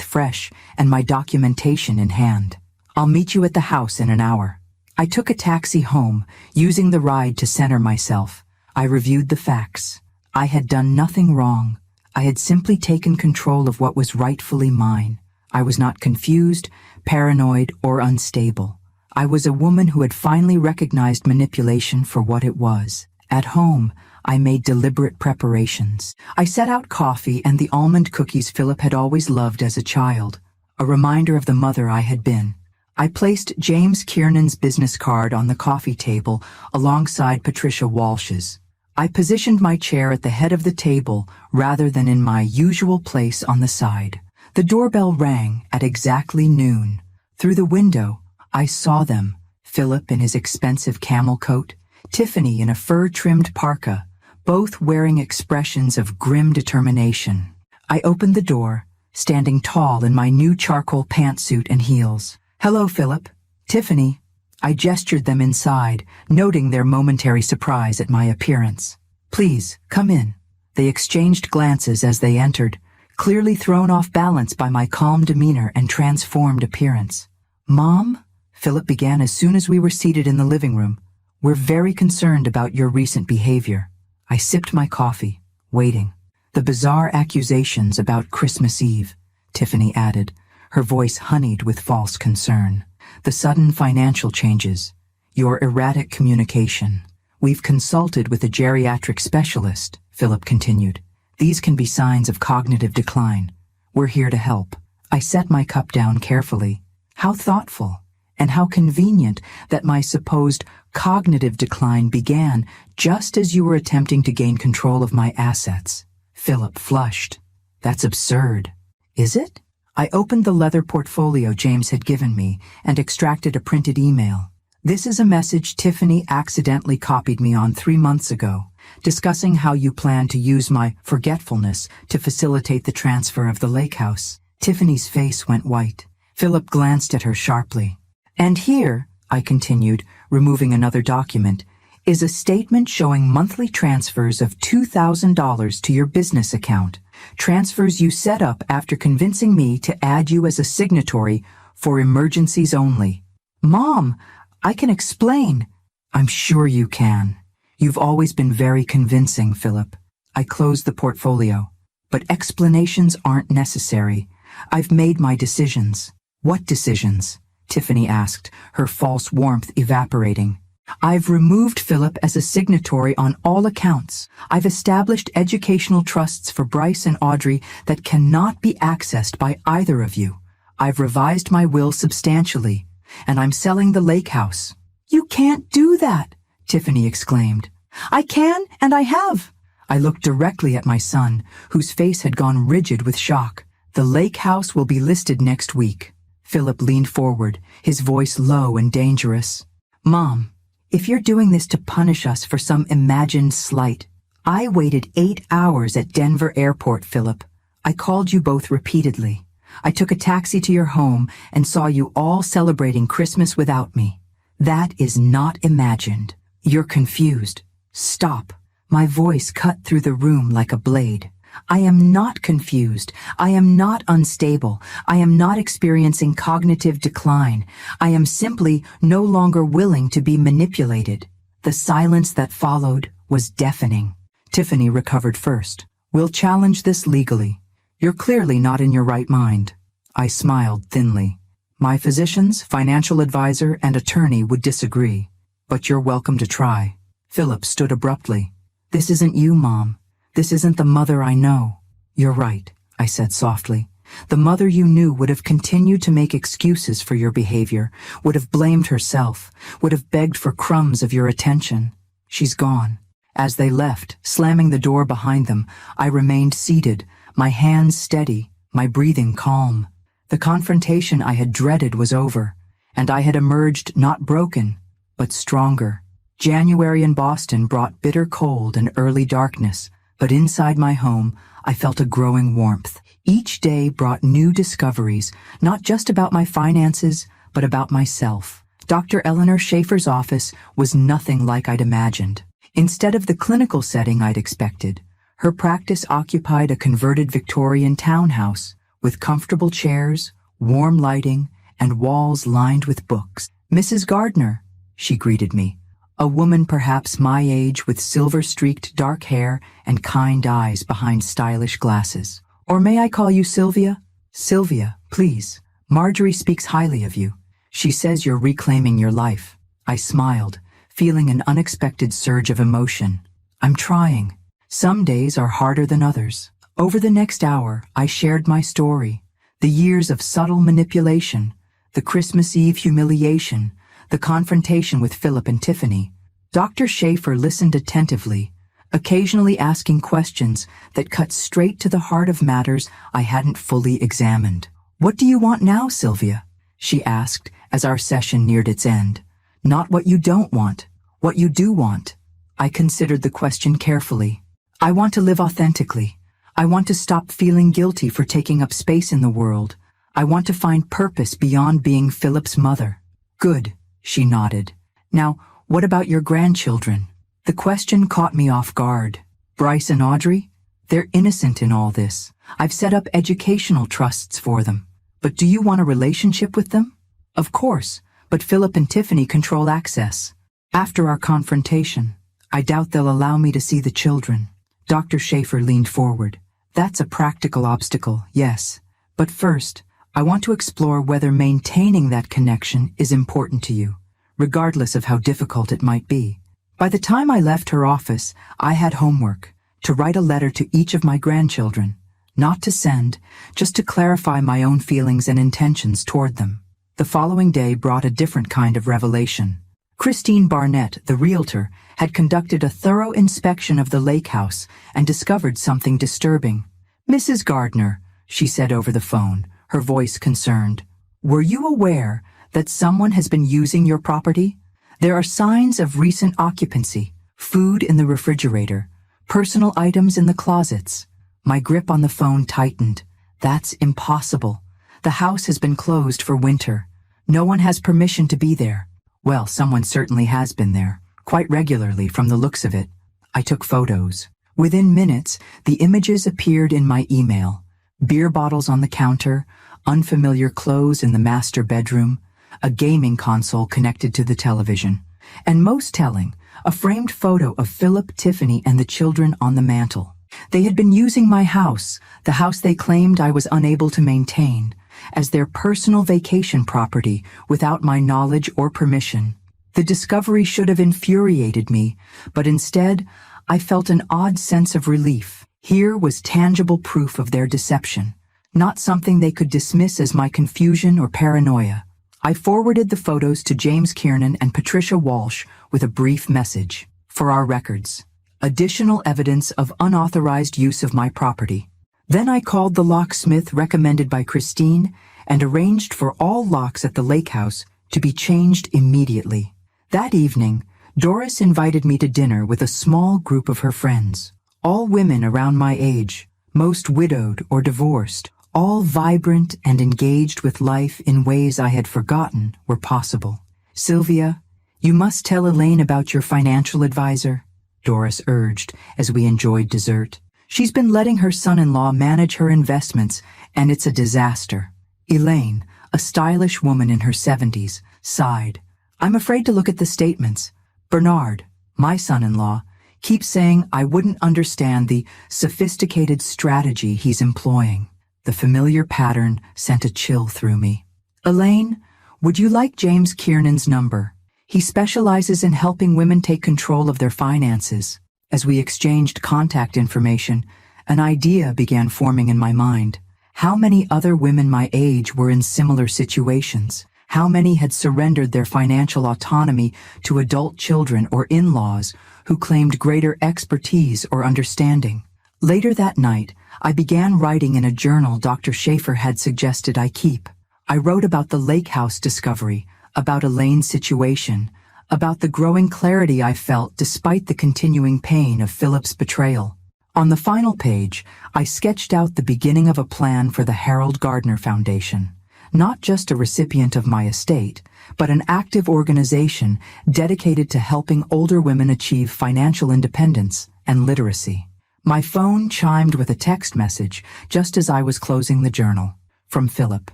fresh and my documentation in hand. I'll meet you at the house in an hour. I took a taxi home, using the ride to center myself. I reviewed the facts. I had done nothing wrong. I had simply taken control of what was rightfully mine. I was not confused, paranoid, or unstable. I was a woman who had finally recognized manipulation for what it was. At home, I made deliberate preparations. I set out coffee and the almond cookies Philip had always loved as a child, a reminder of the mother I had been. I placed James Kiernan's business card on the coffee table alongside Patricia Walsh's. I positioned my chair at the head of the table rather than in my usual place on the side. The doorbell rang at exactly noon. Through the window, I saw them, Philip in his expensive camel coat, Tiffany in a fur-trimmed parka, both wearing expressions of grim determination. I opened the door, standing tall in my new charcoal pantsuit and heels. Hello, Philip. Tiffany. I gestured them inside, noting their momentary surprise at my appearance. Please, come in. They exchanged glances as they entered, clearly thrown off balance by my calm demeanor and transformed appearance. Mom? Philip began as soon as we were seated in the living room. We're very concerned about your recent behavior. I sipped my coffee, waiting. The bizarre accusations about Christmas Eve, Tiffany added, her voice honeyed with false concern. The sudden financial changes, your erratic communication. We've consulted with a geriatric specialist, Philip continued. These can be signs of cognitive decline. We're here to help. I set my cup down carefully. How thoughtful, and how convenient that my supposed cognitive decline began just as you were attempting to gain control of my assets. Philip flushed. That's absurd. Is it? I opened the leather portfolio James had given me and extracted a printed email. This is a message Tiffany accidentally copied me on 3 months ago, discussing how you plan to use my forgetfulness to facilitate the transfer of the lake house. Tiffany's face went white. Philip glanced at her sharply. And here, I continued, removing another document, is a statement showing monthly transfers of $2,000 to your business account. Transfers you set up after convincing me to add you as a signatory for emergencies only. Mom, I can explain. I'm sure you can. You've always been very convincing, Philip. I closed the portfolio. But explanations aren't necessary. I've made my decisions. What decisions? Tiffany asked, her false warmth evaporating. I've removed Philip as a signatory on all accounts. I've established educational trusts for Bryce and Audrey that cannot be accessed by either of you. I've revised my will substantially, and I'm selling the lake house. You can't do that, Tiffany exclaimed. I can, and I have. I looked directly at my son, whose face had gone rigid with shock. The lake house will be listed next week. Philip leaned forward, his voice low and dangerous. Mom, if you're doing this to punish us for some imagined slight, I waited 8 hours at Denver Airport, Philip. I called you both repeatedly. I took a taxi to your home and saw you all celebrating Christmas without me. That is not imagined. You're confused. Stop. My voice cut through the room like a blade. I am not confused. I am not unstable. I am not experiencing cognitive decline. I am simply no longer willing to be manipulated. The silence that followed was deafening. Tiffany recovered first. We'll challenge this legally. You're clearly not in your right mind. I smiled thinly. My physicians, financial advisor, and attorney would disagree, but you're welcome to try. Philip stood abruptly. This isn't you, Mom. This isn't the mother I know. You're right, I said softly. The mother you knew would have continued to make excuses for your behavior, would have blamed herself, would have begged for crumbs of your attention. She's gone. As they left, slamming the door behind them, I remained seated, my hands steady, my breathing calm. The confrontation I had dreaded was over, and I had emerged not broken, but stronger. January in Boston brought bitter cold and early darkness, but inside my home, I felt a growing warmth. Each day brought new discoveries, not just about my finances, but about myself. Dr. Eleanor Schaefer's office was nothing like I'd imagined. Instead of the clinical setting I'd expected, her practice occupied a converted Victorian townhouse with comfortable chairs, warm lighting, and walls lined with books. "Mrs. Gardner," she greeted me, a woman perhaps my age with silver-streaked dark hair and kind eyes behind stylish glasses. "Or may I call you Sylvia?" "Sylvia, please. Marjorie speaks highly of you. She says you're reclaiming your life." I smiled, feeling an unexpected surge of emotion. "I'm trying. Some days are harder than others." Over the next hour, I shared my story. The years of subtle manipulation, the Christmas Eve humiliation, the confrontation with Philip and Tiffany. Dr. Schaefer listened attentively, occasionally asking questions that cut straight to the heart of matters I hadn't fully examined. "What do you want now, Sylvia?" she asked as our session neared its end. "Not what you don't want, what you do want." I considered the question carefully. "I want to live authentically. I want to stop feeling guilty for taking up space in the world. I want to find purpose beyond being Philip's mother." "Good," she nodded. "Now, what about your grandchildren?" The question caught me off guard. "Bryce and Audrey? They're innocent in all this. I've set up educational trusts for them. But do you want a relationship with them?" "Of course, but Philip and Tiffany control access. After our confrontation, I doubt they'll allow me to see the children." Dr. Schaefer leaned forward. "That's a practical obstacle, yes. But first, I want to explore whether maintaining that connection is important to you, regardless of how difficult it might be." By the time I left her office, I had homework: to write a letter to each of my grandchildren. Not to send, just to clarify my own feelings and intentions toward them. The following day brought a different kind of revelation. Christine Barnett, the realtor, had conducted a thorough inspection of the lake house and discovered something disturbing. "Mrs. Gardner," she said over the phone, her voice concerned, "were you aware that someone has been using your property? There are signs of recent occupancy, food in the refrigerator, personal items in the closets." My grip on the phone tightened. "That's impossible. The house has been closed for winter. No one has permission to be there." "Well, someone certainly has been there, quite regularly from the looks of it." I took photos. Within minutes, the images appeared in my email. Beer bottles on the counter, unfamiliar clothes in the master bedroom, a gaming console connected to the television, and most telling, a framed photo of Philip, Tiffany, and the children on the mantel. They had been using my house, the house they claimed I was unable to maintain, as their personal vacation property without my knowledge or permission. The discovery should have infuriated me, but instead, I felt an odd sense of relief. Here was tangible proof of their deception, not something they could dismiss as my confusion or paranoia. I forwarded the photos to James Kiernan and Patricia Walsh with a brief message. "For our records. Additional evidence of unauthorized use of my property." Then I called the locksmith recommended by Christine and arranged for all locks at the lake house to be changed immediately. That evening, Doris invited me to dinner with a small group of her friends, all women around my age, most widowed or divorced, all vibrant and engaged with life in ways I had forgotten were possible. "Sylvia, you must tell Elaine about your financial advisor," Doris urged as we enjoyed dessert. "She's been letting her son-in-law manage her investments, and it's a disaster." Elaine, a stylish woman in her 70s, sighed. "I'm afraid to look at the statements. Bernard, my son-in-law, keeps saying I wouldn't understand the sophisticated strategy he's employing." The familiar pattern sent a chill through me. "Elaine, would you like James Kiernan's number? He specializes in helping women take control of their finances." As we exchanged contact information, an idea began forming in my mind. How many other women my age were in similar situations? How many had surrendered their financial autonomy to adult children or in-laws who claimed greater expertise or understanding? Later that night, I began writing in a journal Dr. Schaefer had suggested I keep. I wrote about the lake house discovery, about Elaine's situation, about the growing clarity I felt despite the continuing pain of Philip's betrayal. On the final page, I sketched out the beginning of a plan for the Harold Gardner Foundation, not just a recipient of my estate, but an active organization dedicated to helping older women achieve financial independence and literacy. My phone chimed with a text message just as I was closing the journal. From Philip.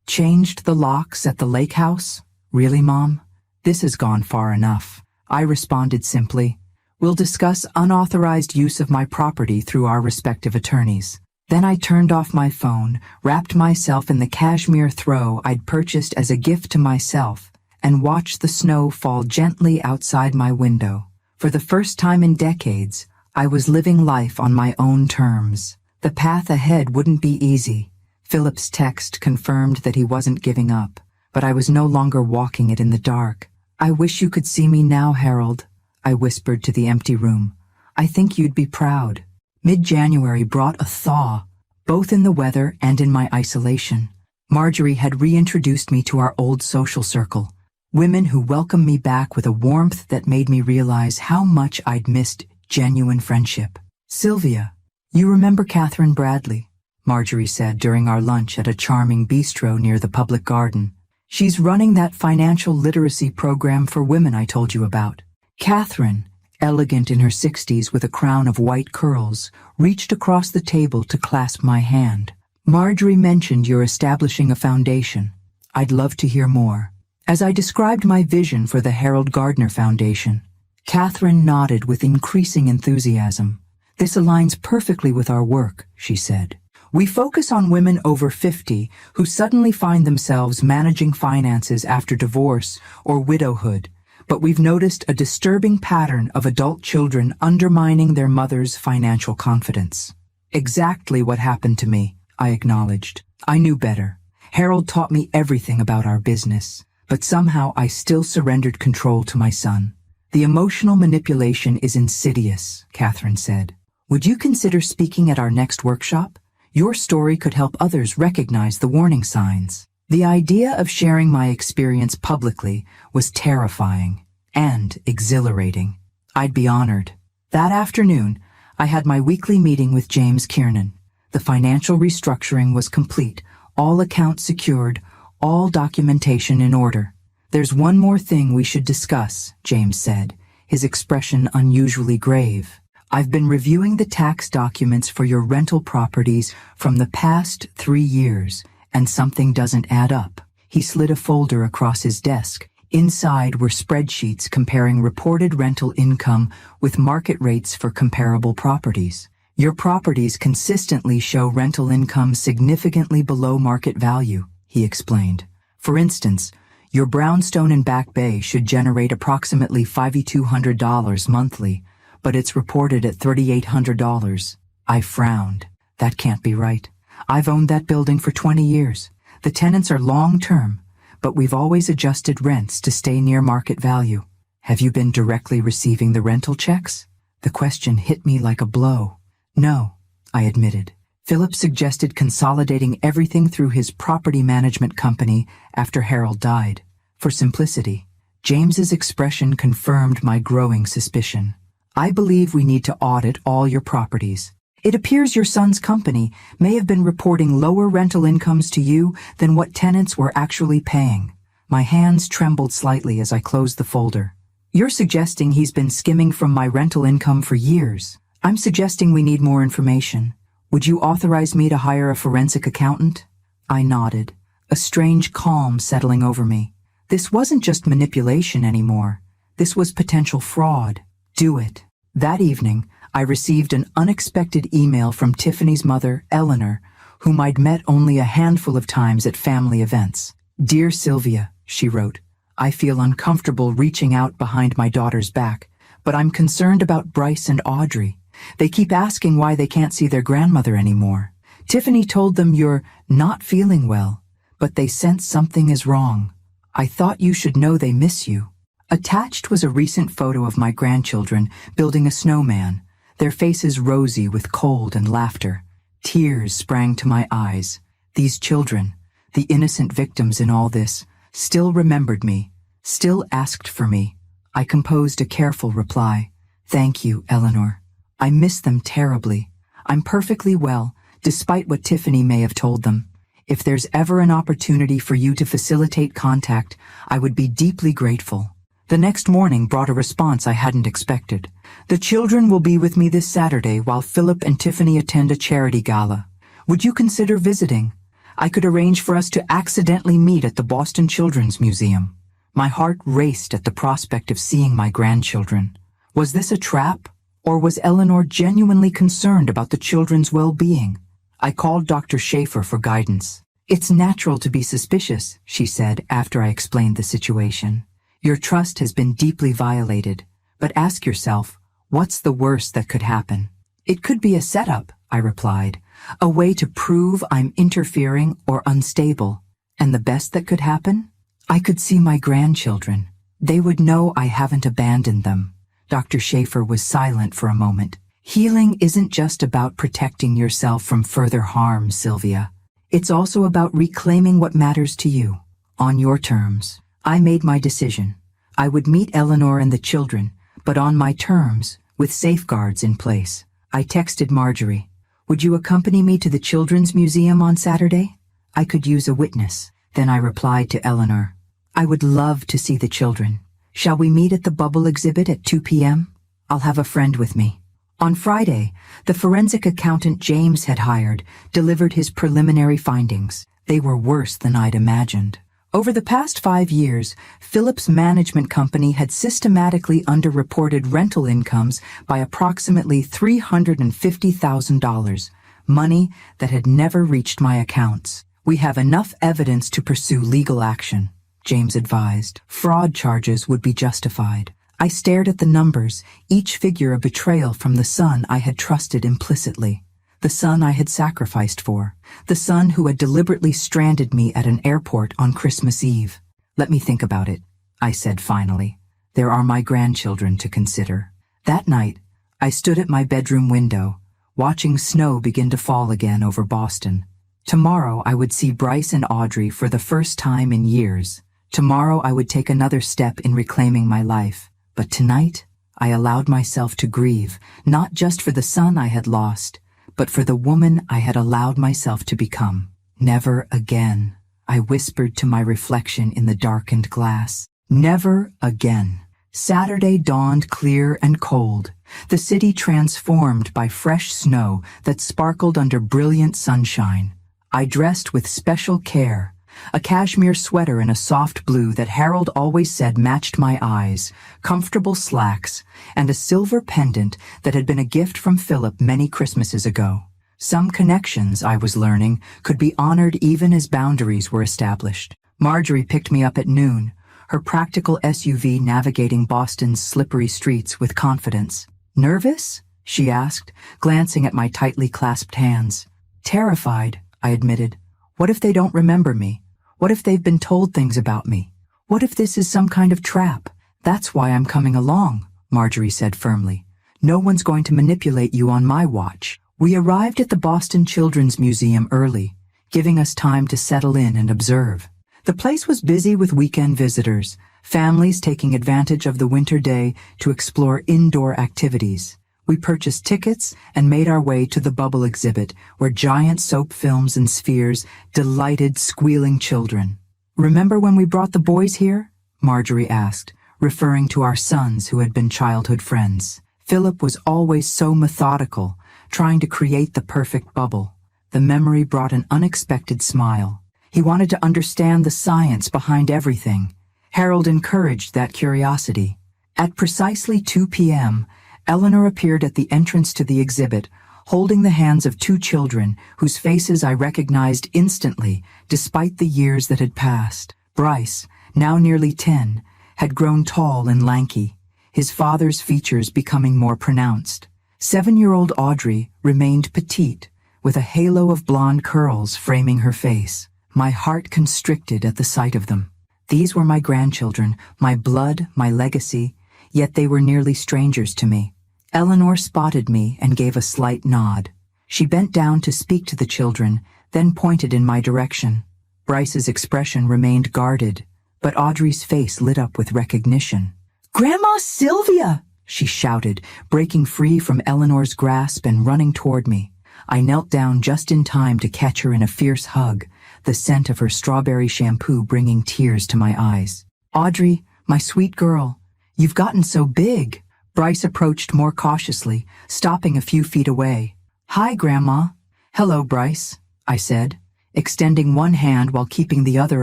Changed the locks at the lake house? Really, Mom? This has gone far enough. I responded simply, "We'll discuss unauthorized use of my property through our respective attorneys." Then I turned off my phone, wrapped myself in the cashmere throw I'd purchased as a gift to myself, and watched the snow fall gently outside my window. For the first time in decades, I was living life on my own terms. The path ahead wouldn't be easy. Philip's text confirmed that he wasn't giving up, but I was no longer walking it in the dark. "I wish you could see me now, Harold," I whispered to the empty room. "I think you'd be proud." Mid-January brought a thaw, both in the weather and in my isolation. Marjorie had reintroduced me to our old social circle, women who welcomed me back with a warmth that made me realize how much I'd missed genuine friendship. "Sylvia, you remember Catherine Bradley?" Marjorie said during our lunch at a charming bistro near the public garden. "She's running that financial literacy program for women I told you about." Catherine, elegant in her 60s with a crown of white curls, reached across the table to clasp my hand. "Marjorie mentioned you're establishing a foundation. I'd love to hear more." As I described my vision for the Harold Gardner Foundation, Catherine nodded with increasing enthusiasm. "This aligns perfectly with our work," she said. "We focus on women over 50 who suddenly find themselves managing finances after divorce or widowhood, but we've noticed a disturbing pattern of adult children undermining their mother's financial confidence." "Exactly what happened to me," I acknowledged. "I knew better. Harold taught me everything about our business, but somehow I still surrendered control to my son." "The emotional manipulation is insidious," Catherine said. "Would you consider speaking at our next workshop? Your story could help others recognize the warning signs." The idea of sharing my experience publicly was terrifying and exhilarating. I'd be honored. That afternoon, I had my weekly meeting with James Kiernan. The financial restructuring was complete, all accounts secured, all documentation in order. "There's one more thing we should discuss," James said, his expression unusually grave. "I've been reviewing the tax documents for your rental properties from the past 3 years, and something doesn't add up." He slid a folder across his desk. Inside were spreadsheets comparing reported rental income with market rates for comparable properties. "Your properties consistently show rental income significantly below market value," he explained. "For instance, your brownstone in Back Bay should generate approximately $5,200 monthly, but it's reported at $3,800. I frowned. "That can't be right. I've owned that building for 20 years. The tenants are long-term, but we've always adjusted rents to stay near market value." "Have you been directly receiving the rental checks?" The question hit me like a blow. "No," I admitted. Philip suggested consolidating everything through his property management company after Harold died. For simplicity, James's expression confirmed my growing suspicion. "I believe we need to audit all your properties. It appears your son's company may have been reporting lower rental incomes to you than what tenants were actually paying." My hands trembled slightly as I closed the folder. "You're suggesting he's been skimming from my rental income for years. I'm suggesting we need more information. Would you authorize me to hire a forensic accountant?" I nodded, a strange calm settling over me. This wasn't just manipulation anymore. This was potential fraud. "Do it." That evening, I received an unexpected email from Tiffany's mother, Eleanor, whom I'd met only a handful of times at family events. "Dear Sylvia," she wrote, "I feel uncomfortable reaching out behind my daughter's back, but I'm concerned about Bryce and Audrey. They keep asking why they can't see their grandmother anymore. Tiffany told them you're not feeling well, but they sense something is wrong. I thought you should know they miss you." Attached was a recent photo of my grandchildren building a snowman, their faces rosy with cold and laughter. Tears sprang to my eyes. These children, the innocent victims in all this, still remembered me, still asked for me. I composed a careful reply. "Thank you, Eleanor. I miss them terribly. I'm perfectly well, despite what Tiffany may have told them. If there's ever an opportunity for you to facilitate contact, I would be deeply grateful. The next morning brought a response I hadn't expected. The children will be with me this Saturday while Philip and Tiffany attend a charity gala. Would you consider visiting? I could arrange for us to accidentally meet at the Boston Children's Museum. My heart raced at the prospect of seeing my grandchildren. Was this a trap? Or was Eleanor genuinely concerned about the children's well-being? I called Dr. Schaefer for guidance. It's natural to be suspicious, she said after I explained the situation. Your trust has been deeply violated, but ask yourself, what's the worst that could happen? It could be a setup, I replied, a way to prove I'm interfering or unstable. And the best that could happen? I could see my grandchildren. They would know I haven't abandoned them. Dr. Schaefer was silent for a moment. Healing isn't just about protecting yourself from further harm, Sylvia. It's also about reclaiming what matters to you, on your terms. I made my decision. I would meet Eleanor and the children, but on my terms, with safeguards in place. I texted Marjorie. Would you accompany me to the Children's Museum on Saturday? I could use a witness. Then I replied to Eleanor. I would love to see the children. Shall we meet at the bubble exhibit at 2 p.m.? I'll have a friend with me. On Friday, the forensic accountant James had hired delivered his preliminary findings. They were worse than I'd imagined. Over the past 5 years, Philip's management company had systematically underreported rental incomes by approximately $350,000, money that had never reached my accounts. We have enough evidence to pursue legal action, James advised. Fraud charges would be justified. I stared at the numbers, each figure a betrayal from the son I had trusted implicitly. The son I had sacrificed for. The son who had deliberately stranded me at an airport on Christmas Eve. Let me think about it, I said finally. There are my grandchildren to consider. That night, I stood at my bedroom window, watching snow begin to fall again over Boston. Tomorrow I would see Bryce and Audrey for the first time in years. Tomorrow I would take another step in reclaiming my life. But tonight, I allowed myself to grieve, not just for the son I had lost, but for the woman I had allowed myself to become. Never again, I whispered to my reflection in the darkened glass. Never again. Saturday dawned clear and cold, the city transformed by fresh snow that sparkled under brilliant sunshine. I dressed with special care, a cashmere sweater in a soft blue that Harold always said matched my eyes, comfortable slacks, and a silver pendant that had been a gift from Philip many Christmases ago. Some connections, I was learning, could be honored even as boundaries were established. Marjorie picked me up at noon, her practical SUV navigating Boston's slippery streets with confidence. Nervous? She asked, glancing at my tightly clasped hands. Terrified, I admitted. What if they don't remember me? What if they've been told things about me? What if this is some kind of trap? That's why I'm coming along, Marjorie said firmly. No one's going to manipulate you on my watch. We arrived at the Boston Children's Museum early, giving us time to settle in and observe. The place was busy with weekend visitors, families taking advantage of the winter day to explore indoor activities. We purchased tickets and made our way to the bubble exhibit, where giant soap films and spheres delighted squealing children. Remember when we brought the boys here? Marjorie asked, referring to our sons who had been childhood friends. Philip was always so methodical, trying to create the perfect bubble. The memory brought an unexpected smile. He wanted to understand the science behind everything. Harold encouraged that curiosity. At precisely 2 p.m., Eleanor appeared at the entrance to the exhibit, holding the hands of 2 children whose faces I recognized instantly, despite the years that had passed. Bryce, now nearly 10, had grown tall and lanky, his father's features becoming more pronounced. 7-year-old Audrey remained petite, with a halo of blonde curls framing her face. My heart constricted at the sight of them. These were my grandchildren, my blood, my legacy, yet they were nearly strangers to me. Eleanor spotted me and gave a slight nod. She bent down to speak to the children, then pointed in my direction. Bryce's expression remained guarded, but Audrey's face lit up with recognition. "Grandma Sylvia!" she shouted, breaking free from Eleanor's grasp and running toward me. I knelt down just in time to catch her in a fierce hug, the scent of her strawberry shampoo bringing tears to my eyes. "Audrey, my sweet girl, you've gotten so big." Bryce approached more cautiously, stopping a few feet away. "Hi, Grandma." "Hello, Bryce," I said, extending one hand while keeping the other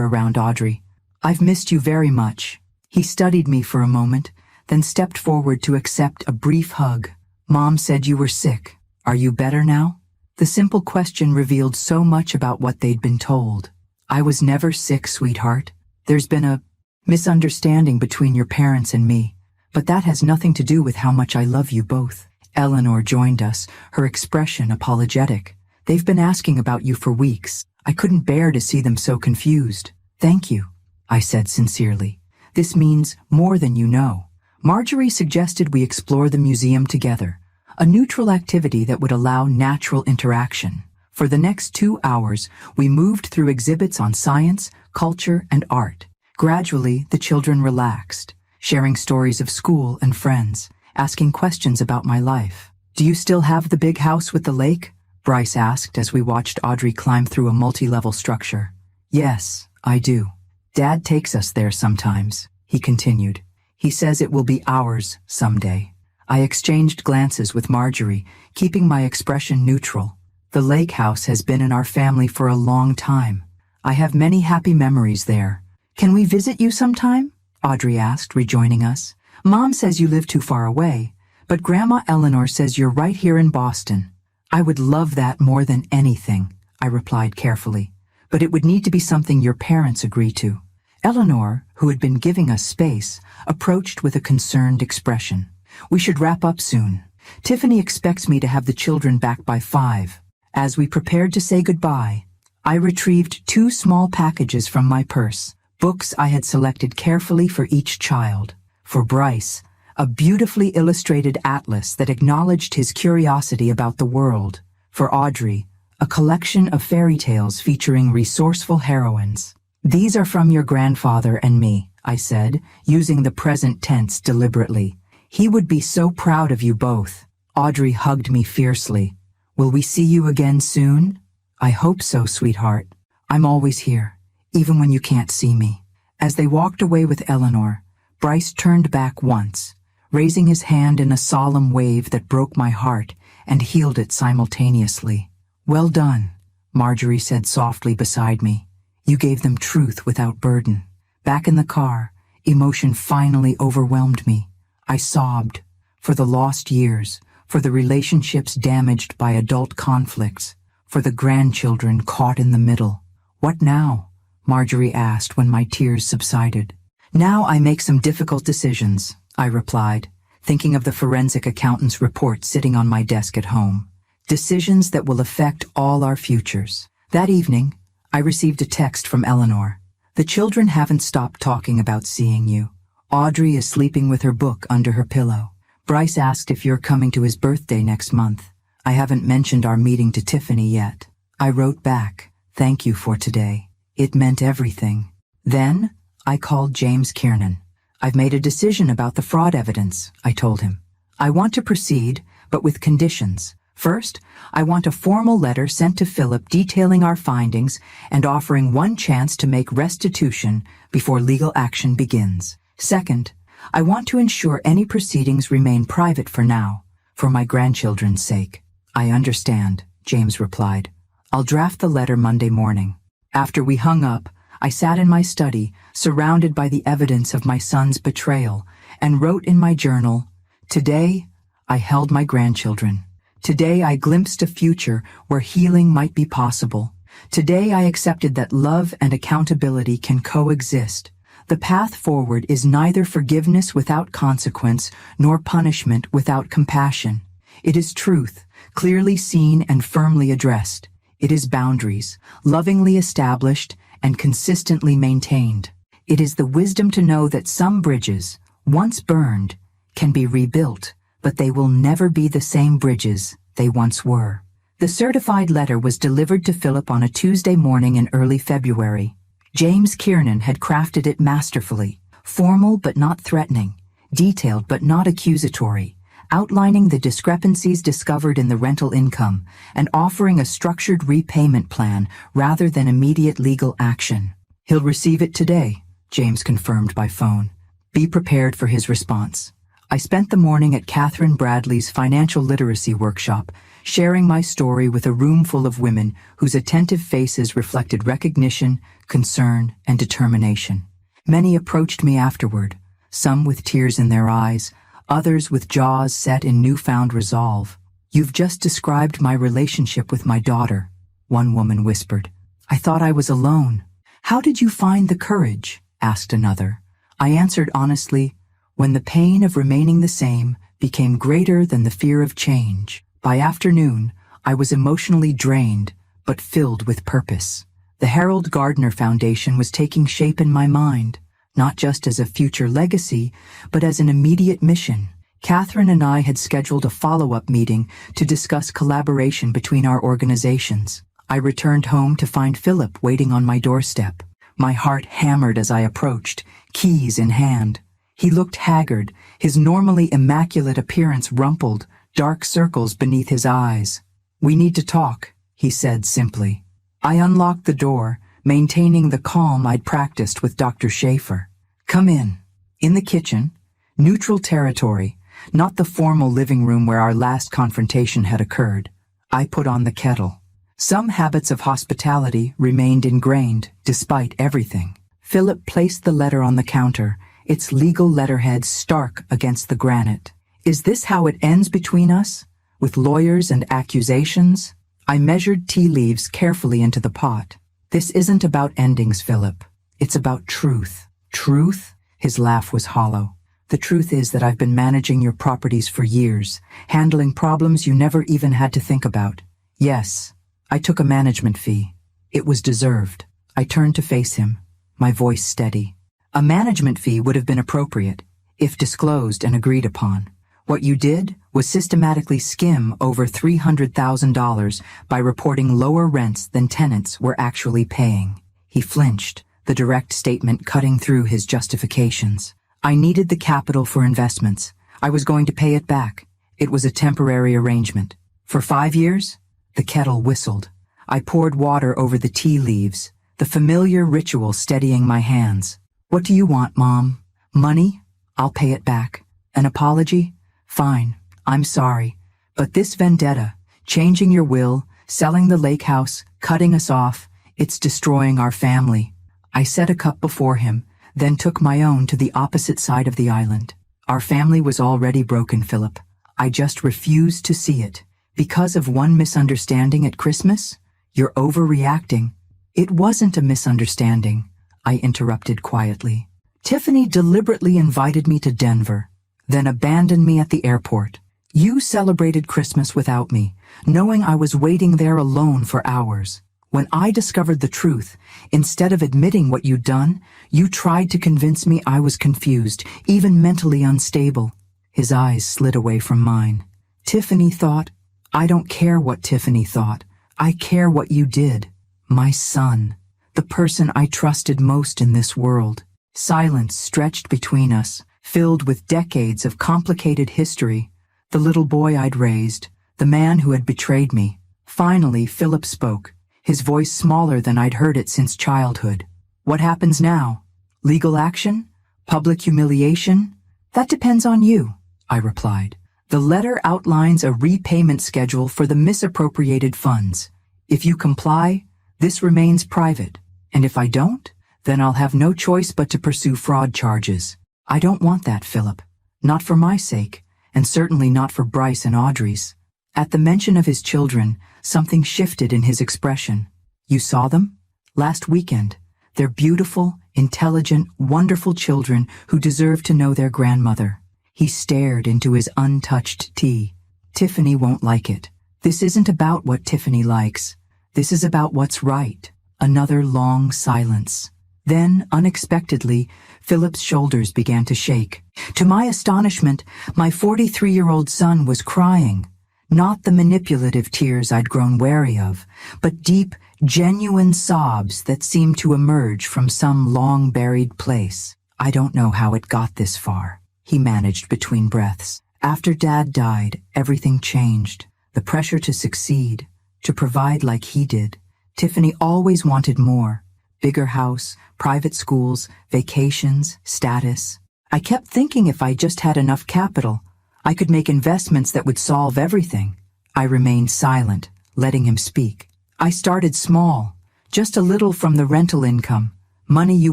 around Audrey. "I've missed you very much." He studied me for a moment, then stepped forward to accept a brief hug. "Mom said you were sick. Are you better now?" The simple question revealed so much about what they'd been told. "I was never sick, sweetheart. There's been a misunderstanding between your parents and me, but that has nothing to do with how much I love you both." Eleanor joined us, her expression apologetic. "They've been asking about you for weeks. I couldn't bear to see them so confused." "Thank you," I said sincerely. "This means more than you know." Marjorie suggested we explore the museum together, a neutral activity that would allow natural interaction. For the next 2 hours, we moved through exhibits on science, culture, and art. Gradually, the children relaxed, sharing stories of school and friends, asking questions about my life. "Do you still have the big house with the lake?" Bryce asked as we watched Audrey climb through a multi-level structure. "Yes, I do. Dad takes us there sometimes," he continued. "He says it will be ours someday." I exchanged glances with Marjorie, keeping my expression neutral. "The lake house has been in our family for a long time. I have many happy memories there." "Can we visit you sometime?" Audrey asked, rejoining us. "Mom says you live too far away, but Grandma Eleanor says you're right here in Boston." "I would love that more than anything," I replied carefully, "but it would need to be something your parents agree to." Eleanor, who had been giving us space, approached with a concerned expression. "We should wrap up soon. Tiffany expects me to have the children back by 5. As we prepared to say goodbye, I retrieved 2 small packages from my purse, books I had selected carefully for each child. For Bryce, a beautifully illustrated atlas that acknowledged his curiosity about the world. For Audrey, a collection of fairy tales featuring resourceful heroines. "These are from your grandfather and me," I said, using the present tense deliberately. "He would be so proud of you both." Audrey hugged me fiercely. "Will we see you again soon?" "I hope so, sweetheart. I'm always here, even when you can't see me." As they walked away with Eleanor, Bryce turned back once, raising his hand in a solemn wave that broke my heart and healed it simultaneously. "Well done," Marjorie said softly beside me. "You gave them truth without burden." Back in the car, emotion finally overwhelmed me. I sobbed. For the lost years, for the relationships damaged by adult conflicts, for the grandchildren caught in the middle. "What now?" Marjorie asked when my tears subsided. "Now I make some difficult decisions," I replied, thinking of the forensic accountant's report sitting on my desk at home. "Decisions that will affect all our futures." That evening, I received a text from Eleanor. "The children haven't stopped talking about seeing you. Audrey is sleeping with her book under her pillow. Bryce asked if you're coming to his birthday next month. I haven't mentioned our meeting to Tiffany yet." I wrote back, "Thank you for today. It meant everything." Then, I called James Kiernan. "I've made a decision about the fraud evidence," I told him. "I want to proceed, but with conditions. First, I want a formal letter sent to Philip detailing our findings and offering one chance to make restitution before legal action begins. Second, I want to ensure any proceedings remain private for now, for my grandchildren's sake." "I understand," James replied. "I'll draft the letter Monday morning." After we hung up, I sat in my study, surrounded by the evidence of my son's betrayal, and wrote in my journal, "Today, I held my grandchildren. Today I glimpsed a future where healing might be possible. Today I accepted that love and accountability can coexist. The path forward is neither forgiveness without consequence nor punishment without compassion. It is truth, clearly seen and firmly addressed. It is boundaries, lovingly established and consistently maintained. It is the wisdom to know that some bridges, once burned, can be rebuilt, but they will never be the same bridges they once were." The certified letter was delivered to Philip on a Tuesday morning in early February. James Kiernan had crafted it masterfully, formal but not threatening, detailed but not accusatory, outlining the discrepancies discovered in the rental income and offering a structured repayment plan rather than immediate legal action. "He'll receive it today," James confirmed by phone. "Be prepared for his response." I spent the morning at Catherine Bradley's financial literacy workshop, sharing my story with a room full of women whose attentive faces reflected recognition, concern, and determination. Many approached me afterward, some with tears in their eyes, others with jaws set in newfound resolve. "You've just described my relationship with my daughter," one woman whispered. "I thought I was alone." "How did you find the courage?" asked another. I answered honestly, "When the pain of remaining the same became greater than the fear of change." By afternoon, I was emotionally drained, but filled with purpose. The Harold Gardner Foundation was taking shape in my mind, not just as a future legacy, but as an immediate mission. Catherine and I had scheduled a follow-up meeting to discuss collaboration between our organizations. I returned home to find Philip waiting on my doorstep. My heart hammered as I approached, keys in hand. He looked haggard, his normally immaculate appearance rumpled, dark circles beneath his eyes. "We need to talk," he said simply. I unlocked the door, maintaining the calm I'd practiced with Dr. Schaefer. "Come in." In the kitchen, neutral territory, not the formal living room where our last confrontation had occurred, I put on the kettle. Some habits of hospitality remained ingrained, despite everything. Philip placed the letter on the counter, its legal letterhead stark against the granite. "Is this how it ends between us? With lawyers and accusations?" I measured tea leaves carefully into the pot. "This isn't about endings, Philip. It's about truth." "Truth?" His laugh was hollow. "The truth is that I've been managing your properties for years, handling problems you never even had to think about. Yes, I took a management fee. It was deserved." I turned to face him, my voice steady. "A management fee would have been appropriate, if disclosed and agreed upon. What you did was systematically skim over $300,000 by reporting lower rents than tenants were actually paying." He flinched, the direct statement cutting through his justifications. "I needed the capital for investments. I was going to pay it back. It was a temporary arrangement. For 5 years?" The kettle whistled. I poured water over the tea leaves, the familiar ritual steadying my hands. "What do you want, Mom? Money? I'll pay it back. An apology? Fine, I'm sorry. But this vendetta, changing your will, selling the lake house, cutting us off, it's destroying our family." I set a cup before him, then took my own to the opposite side of the island. "Our family was already broken, Philip. I just refused to see it. Because of one misunderstanding at Christmas? You're overreacting." "It wasn't a misunderstanding," I interrupted quietly. "Tiffany deliberately invited me to Denver, then abandoned me at the airport. You celebrated Christmas without me, knowing I was waiting there alone for hours. When I discovered the truth, instead of admitting what you'd done, you tried to convince me I was confused, even mentally unstable." His eyes slid away from mine. "Tiffany thought." "I don't care what Tiffany thought. I care what you did. My son, the person I trusted most in this world." Silence stretched between us, filled with decades of complicated history. The little boy I'd raised, the man who had betrayed me. Finally, Philip spoke, his voice smaller than I'd heard it since childhood. "What happens now? Legal action? Public humiliation? That depends on you," I replied. "The letter outlines a repayment schedule for the misappropriated funds. If you comply, this remains private, and if I don't, then I'll have no choice but to pursue fraud charges." I don't want that, Philip. Not for my sake, and certainly not for Bryce and Audrey's. At the mention of his children, something shifted in his expression. "You saw them? Last weekend. They're beautiful, intelligent, wonderful children who deserve to know their grandmother." He stared into his untouched tea. "Tiffany won't like it. This isn't about what Tiffany likes. This is about what's right." Another long silence. Then, unexpectedly, Philip's shoulders began to shake. To my astonishment, my 43-year-old son was crying. Not the manipulative tears I'd grown wary of, but deep, genuine sobs that seemed to emerge from some long-buried place. "I don't know how it got this far," he managed between breaths. After Dad died, everything changed. The pressure to succeed, to provide like he did. Tiffany always wanted more. Bigger house, private schools, vacations, status. I kept thinking if I just had enough capital, I could make investments that would solve everything. I remained silent, letting him speak. I started small, just a little from the rental income, money you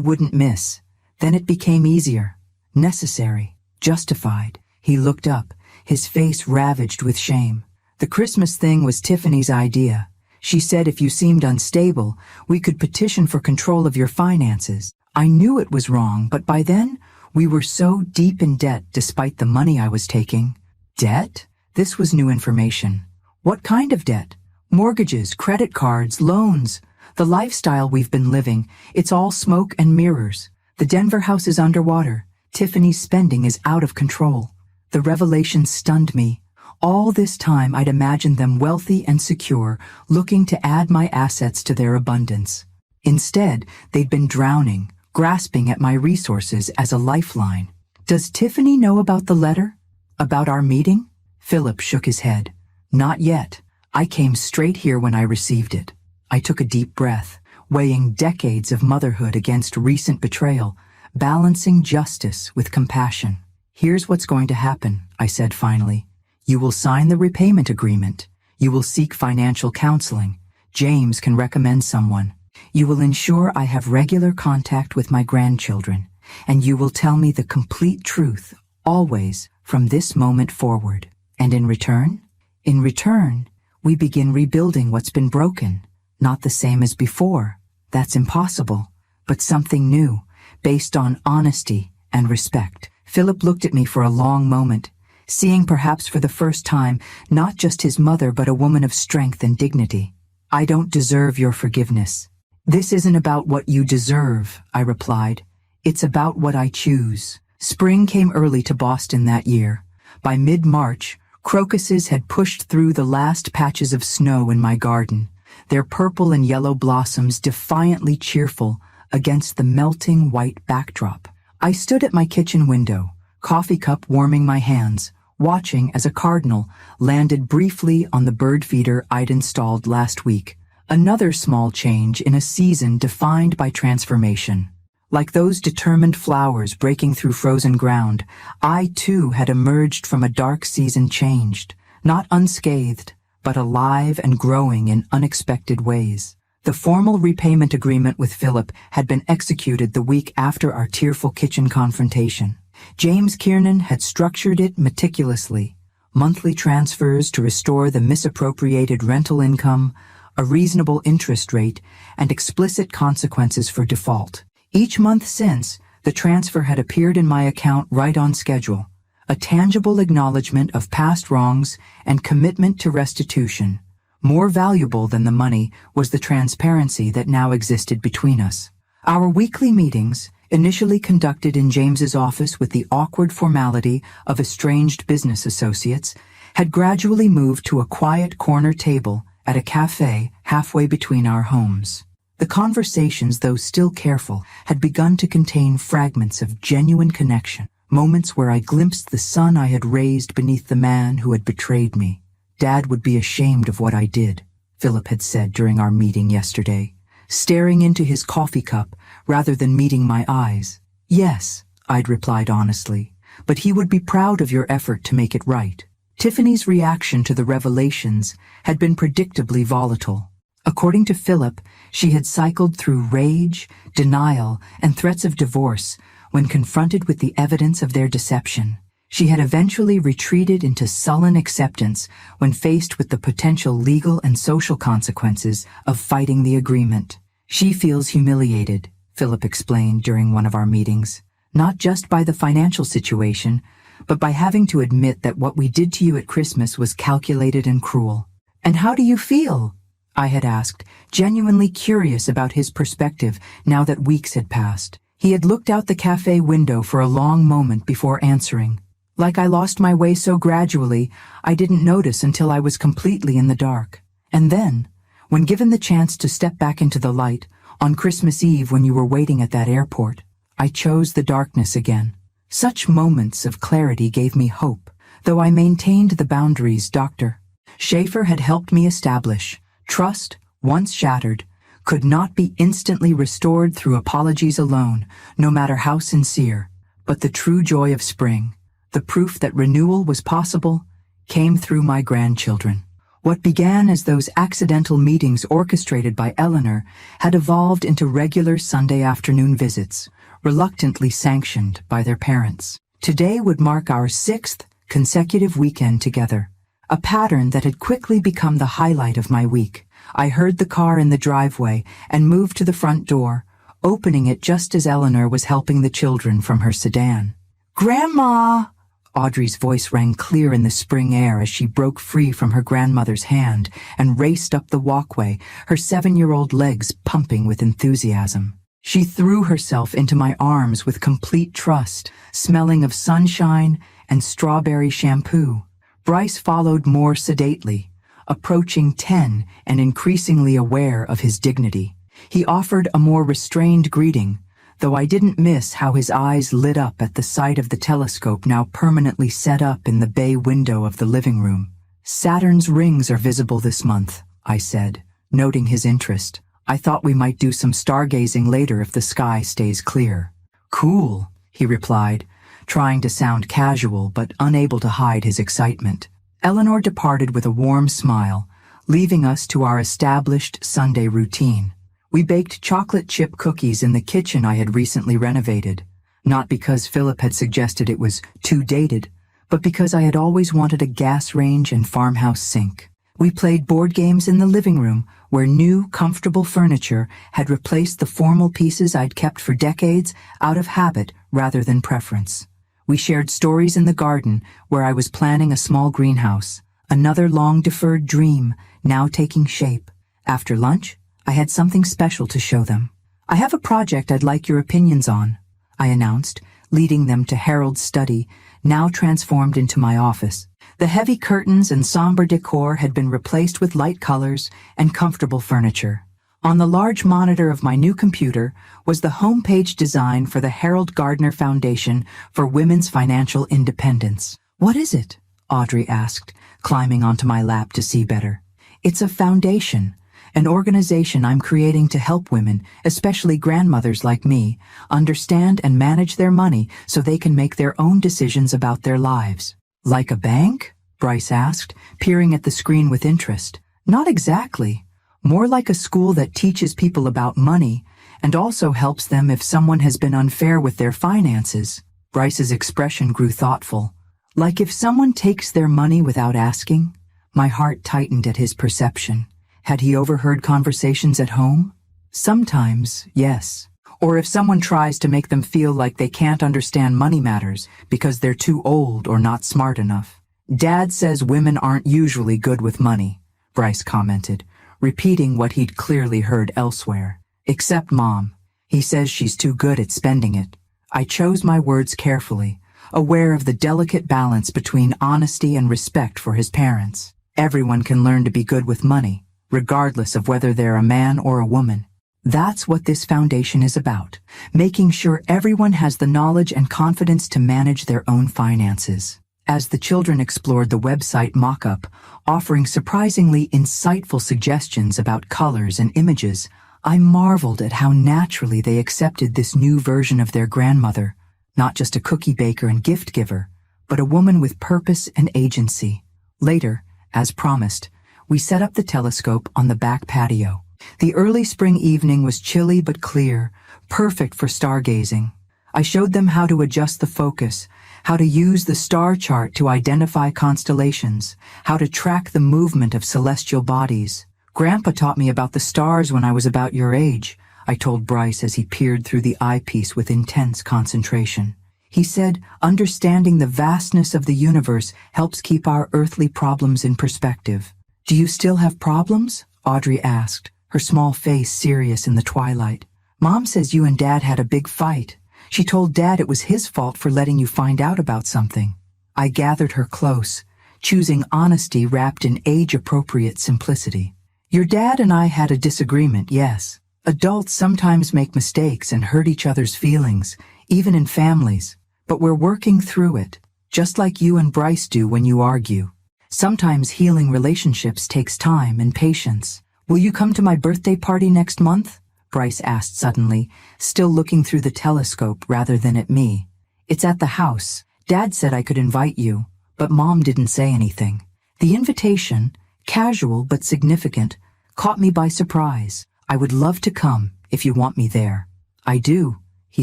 wouldn't miss. Then it became easier, necessary, justified. He looked up, his face ravaged with shame. The Christmas thing was Tiffany's idea. She said if you seemed unstable, we could petition for control of your finances. I knew it was wrong, but by then, we were so deep in debt despite the money I was taking. Debt? This was new information. What kind of debt? Mortgages, credit cards, loans. The lifestyle we've been living, it's all smoke and mirrors. The Denver house is underwater. Tiffany's spending is out of control. The revelation stunned me. All this time I'd imagined them wealthy and secure, looking to add my assets to their abundance. Instead, they'd been drowning, grasping at my resources as a lifeline. Does Tiffany know about the letter? About our meeting? Philip shook his head. Not yet. I came straight here when I received it. I took a deep breath, weighing decades of motherhood against recent betrayal, balancing justice with compassion. Here's what's going to happen, I said finally. You will sign the repayment agreement. You will seek financial counseling. James can recommend someone. You will ensure I have regular contact with my grandchildren. And you will tell me the complete truth, always, from this moment forward. And in return? In return, we begin rebuilding what's been broken. Not the same as before. That's impossible. But something new, based on honesty and respect. Philip looked at me for a long moment, seeing perhaps for the first time not just his mother but a woman of strength and dignity. I don't deserve your forgiveness. This isn't about what you deserve, I replied. It's about what I choose. Spring came early to Boston that year. By mid-March, crocuses had pushed through the last patches of snow in my garden, their purple and yellow blossoms defiantly cheerful against the melting white backdrop. I stood at my kitchen window, coffee cup warming my hands, watching as a cardinal landed briefly on the bird feeder I'd installed last week. Another small change in a season defined by transformation. Like those determined flowers breaking through frozen ground, I too had emerged from a dark season changed, not unscathed, but alive and growing in unexpected ways. The formal repayment agreement with Philip had been executed the week after our tearful kitchen confrontation. James Kiernan had structured it meticulously. Monthly transfers to restore the misappropriated rental income, a reasonable interest rate, and explicit consequences for default. Each month since, the transfer had appeared in my account right on schedule, a tangible acknowledgement of past wrongs and commitment to restitution. More valuable than the money was the transparency that now existed between us. Our weekly meetings, initially conducted in James's office with the awkward formality of estranged business associates, had gradually moved to a quiet corner table at a cafe halfway between our homes. The conversations, though still careful, had begun to contain fragments of genuine connection, moments where I glimpsed the son I had raised beneath the man who had betrayed me. Dad would be ashamed of what I did, Philip had said during our meeting yesterday, staring into his coffee cup rather than meeting my eyes. Yes, I'd replied honestly, but he would be proud of your effort to make it right. Tiffany's reaction to the revelations had been predictably volatile. According to Philip, she had cycled through rage, denial, and threats of divorce when confronted with the evidence of their deception. She had eventually retreated into sullen acceptance when faced with the potential legal and social consequences of fighting the agreement. She feels humiliated, Philip explained during one of our meetings, not just by the financial situation, but by having to admit that what we did to you at Christmas was calculated and cruel. And how do you feel? I had asked, genuinely curious about his perspective now that weeks had passed. He had looked out the cafe window for a long moment before answering. Like I lost my way so gradually, I didn't notice until I was completely in the dark. And then, when given the chance to step back into the light, on Christmas Eve when you were waiting at that airport, I chose the darkness again. Such moments of clarity gave me hope, though I maintained the boundaries Dr. Schaefer had helped me establish. Trust, once shattered, could not be instantly restored through apologies alone, no matter how sincere. But the true joy of spring, the proof that renewal was possible, came through my grandchildren. What began as those accidental meetings orchestrated by Eleanor had evolved into regular Sunday afternoon visits, reluctantly sanctioned by their parents. Today would mark our 6th consecutive weekend together, a pattern that had quickly become the highlight of my week. I heard the car in the driveway and moved to the front door, opening it just as Eleanor was helping the children from her sedan. "Grandma!" Audrey's voice rang clear in the spring air as she broke free from her grandmother's hand and raced up the walkway, her 7-year-old legs pumping with enthusiasm. She threw herself into my arms with complete trust, smelling of sunshine and strawberry shampoo. Bryce followed more sedately, approaching 10 and increasingly aware of his dignity. He offered a more restrained greeting, though I didn't miss how his eyes lit up at the sight of the telescope now permanently set up in the bay window of the living room. "Saturn's rings are visible this month," I said, noting his interest. "I thought we might do some stargazing later if the sky stays clear." "Cool," he replied, trying to sound casual but unable to hide his excitement. Eleanor departed with a warm smile, leaving us to our established Sunday routine. We baked chocolate chip cookies in the kitchen I had recently renovated, not because Philip had suggested it was too dated, but because I had always wanted a gas range and farmhouse sink. We played board games in the living room, where new, comfortable furniture had replaced the formal pieces I'd kept for decades out of habit rather than preference. We shared stories in the garden, where I was planning a small greenhouse, another long-deferred dream now taking shape. After lunch, I had something special to show them. "I have a project I'd like your opinions on," I announced, leading them to Harold's study, now transformed into my office. The heavy curtains and somber decor had been replaced with light colors and comfortable furniture. On the large monitor of my new computer was the homepage design for the Harold Gardner Foundation for Women's Financial Independence. "What is it?" Audrey asked, climbing onto my lap to see better. "It's a foundation, an organization I'm creating to help women, especially grandmothers like me, understand and manage their money so they can make their own decisions about their lives." "Like a bank?" Bryce asked, peering at the screen with interest. "Not exactly. More like a school that teaches people about money and also helps them if someone has been unfair with their finances." Bryce's expression grew thoughtful. "Like if someone takes their money without asking?" My heart tightened at his perception. Had he overheard conversations at home? Sometimes, yes. Or if someone tries to make them feel like they can't understand money matters because they're too old or not smart enough. "Dad says women aren't usually good with money," Bryce commented, repeating what he'd clearly heard elsewhere. "Except Mom. He says she's too good at spending it." I chose my words carefully, aware of the delicate balance between honesty and respect for his parents. Everyone can learn to be good with money, regardless of whether they're a man or a woman. That's what this foundation is about, making sure everyone has the knowledge and confidence to manage their own finances. As the children explored the website mock-up, offering surprisingly insightful suggestions about colors and images, I marveled at how naturally they accepted this new version of their grandmother, not just a cookie baker and gift giver, but a woman with purpose and agency. Later, as promised, we set up the telescope on the back patio. The early spring evening was chilly but clear, perfect for stargazing. I showed them how to adjust the focus, how to use the star chart to identify constellations, how to track the movement of celestial bodies. "Grandpa taught me about the stars when I was about your age," I told Bryce as he peered through the eyepiece with intense concentration. He said, "Understanding the vastness of the universe helps keep our earthly problems in perspective." "Do you still have problems?" Audrey asked, her small face serious in the twilight. "Mom says you and Dad had a big fight. She told Dad it was his fault for letting you find out about something." I gathered her close, choosing honesty wrapped in age-appropriate simplicity. "Your dad and I had a disagreement, yes. Adults sometimes make mistakes and hurt each other's feelings, even in families. But we're working through it. just like you and Bryce do when you argue. Sometimes healing relationships takes time and patience. Will you come to my birthday party next month? Bryce asked suddenly, still looking through the telescope rather than at me. It's at the house. Dad said I could invite you, but Mom didn't say anything. The invitation, casual but significant, caught me by surprise. I would love to come if you want me there. I do, he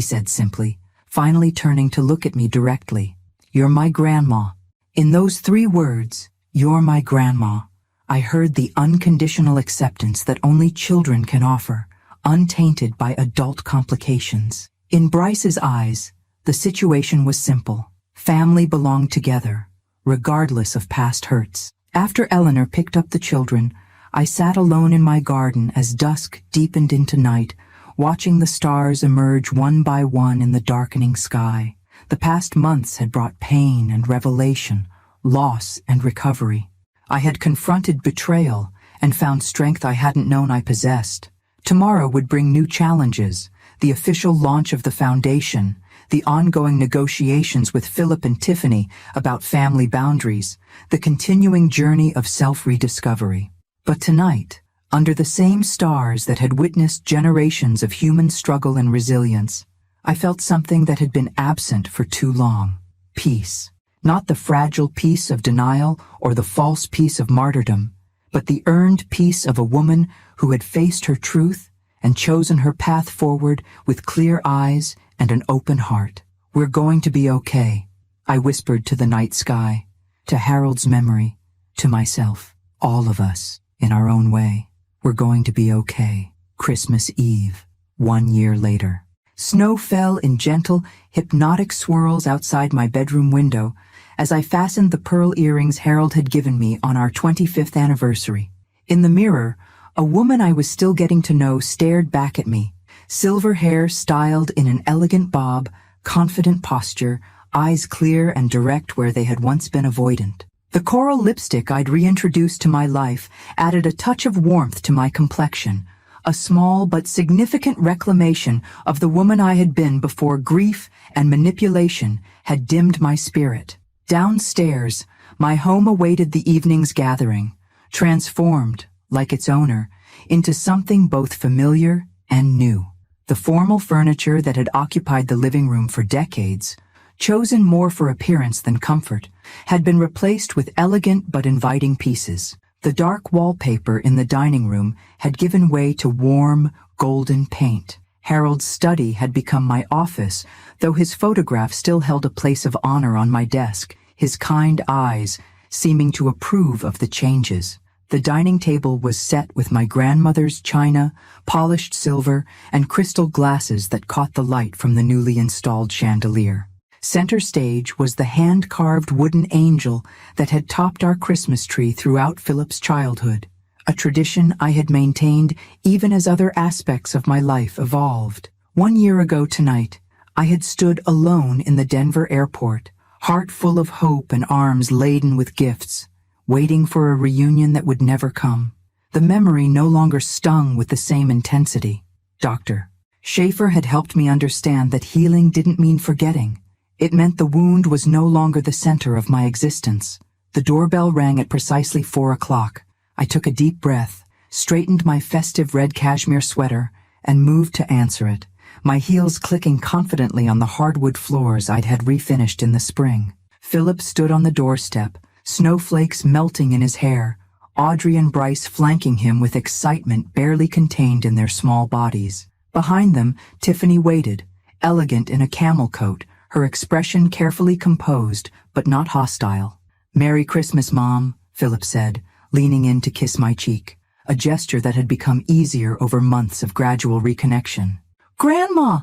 said simply, finally turning to look at me directly. You're my grandma. In those 3 words, you're my grandma, I heard the unconditional acceptance that only children can offer, untainted by adult complications. In Bryce's eyes, the situation was simple. Family belonged together, regardless of past hurts. After Eleanor picked up the children, I sat alone in my garden as dusk deepened into night, watching the stars emerge one by one in the darkening sky. The past months had brought pain and revelation, loss and recovery. I had confronted betrayal and found strength I hadn't known I possessed. Tomorrow would bring new challenges, the official launch of the foundation, the ongoing negotiations with Philip and Tiffany about family boundaries, the continuing journey of self-rediscovery. But tonight, under the same stars that had witnessed generations of human struggle and resilience, I felt something that had been absent for too long. Peace. Not the fragile peace of denial or the false peace of martyrdom, but the earned peace of a woman who had faced her truth and chosen her path forward with clear eyes and an open heart. We're going to be okay, I whispered to the night sky, to Harold's memory, to myself, all of us, in our own way. We're going to be okay. Christmas Eve, 1 year later. Snow fell in gentle, hypnotic swirls outside my bedroom window as I fastened the pearl earrings Harold had given me on our 25th anniversary. In the mirror, a woman I was still getting to know stared back at me, silver hair styled in an elegant bob, confident posture, eyes clear and direct where they had once been avoidant. The coral lipstick I'd reintroduced to my life added a touch of warmth to my complexion, a small but significant reclamation of the woman I had been before grief and manipulation had dimmed my spirit. Downstairs, my home awaited the evening's gathering, transformed, like its owner, into something both familiar and new. The formal furniture that had occupied the living room for decades, chosen more for appearance than comfort, had been replaced with elegant but inviting pieces. The dark wallpaper in the dining room had given way to warm, golden paint. Harold's study had become my office, though his photograph still held a place of honor on my desk, his kind eyes seeming to approve of the changes. The dining table was set with my grandmother's china, polished silver, and crystal glasses that caught the light from the newly installed chandelier. Center stage was the hand-carved wooden angel that had topped our Christmas tree throughout Philip's childhood, a tradition I had maintained even as other aspects of my life evolved. 1 year ago tonight, I had stood alone in the Denver airport, heart full of hope and arms laden with gifts, waiting for a reunion that would never come. The memory no longer stung with the same intensity. Dr. Schaefer had helped me understand that healing didn't mean forgetting. It meant the wound was no longer the center of my existence. The doorbell rang at precisely 4 o'clock. I took a deep breath, straightened my festive red cashmere sweater, and moved to answer it, my heels clicking confidently on the hardwood floors I'd had refinished in the spring. Philip stood on the doorstep, snowflakes melting in his hair, Audrey and Bryce flanking him with excitement barely contained in their small bodies. Behind them, Tiffany waited, elegant in a camel coat, her expression carefully composed, but not hostile. "Merry Christmas, Mom," Philip said, leaning in to kiss my cheek, a gesture that had become easier over months of gradual reconnection. "Grandma!"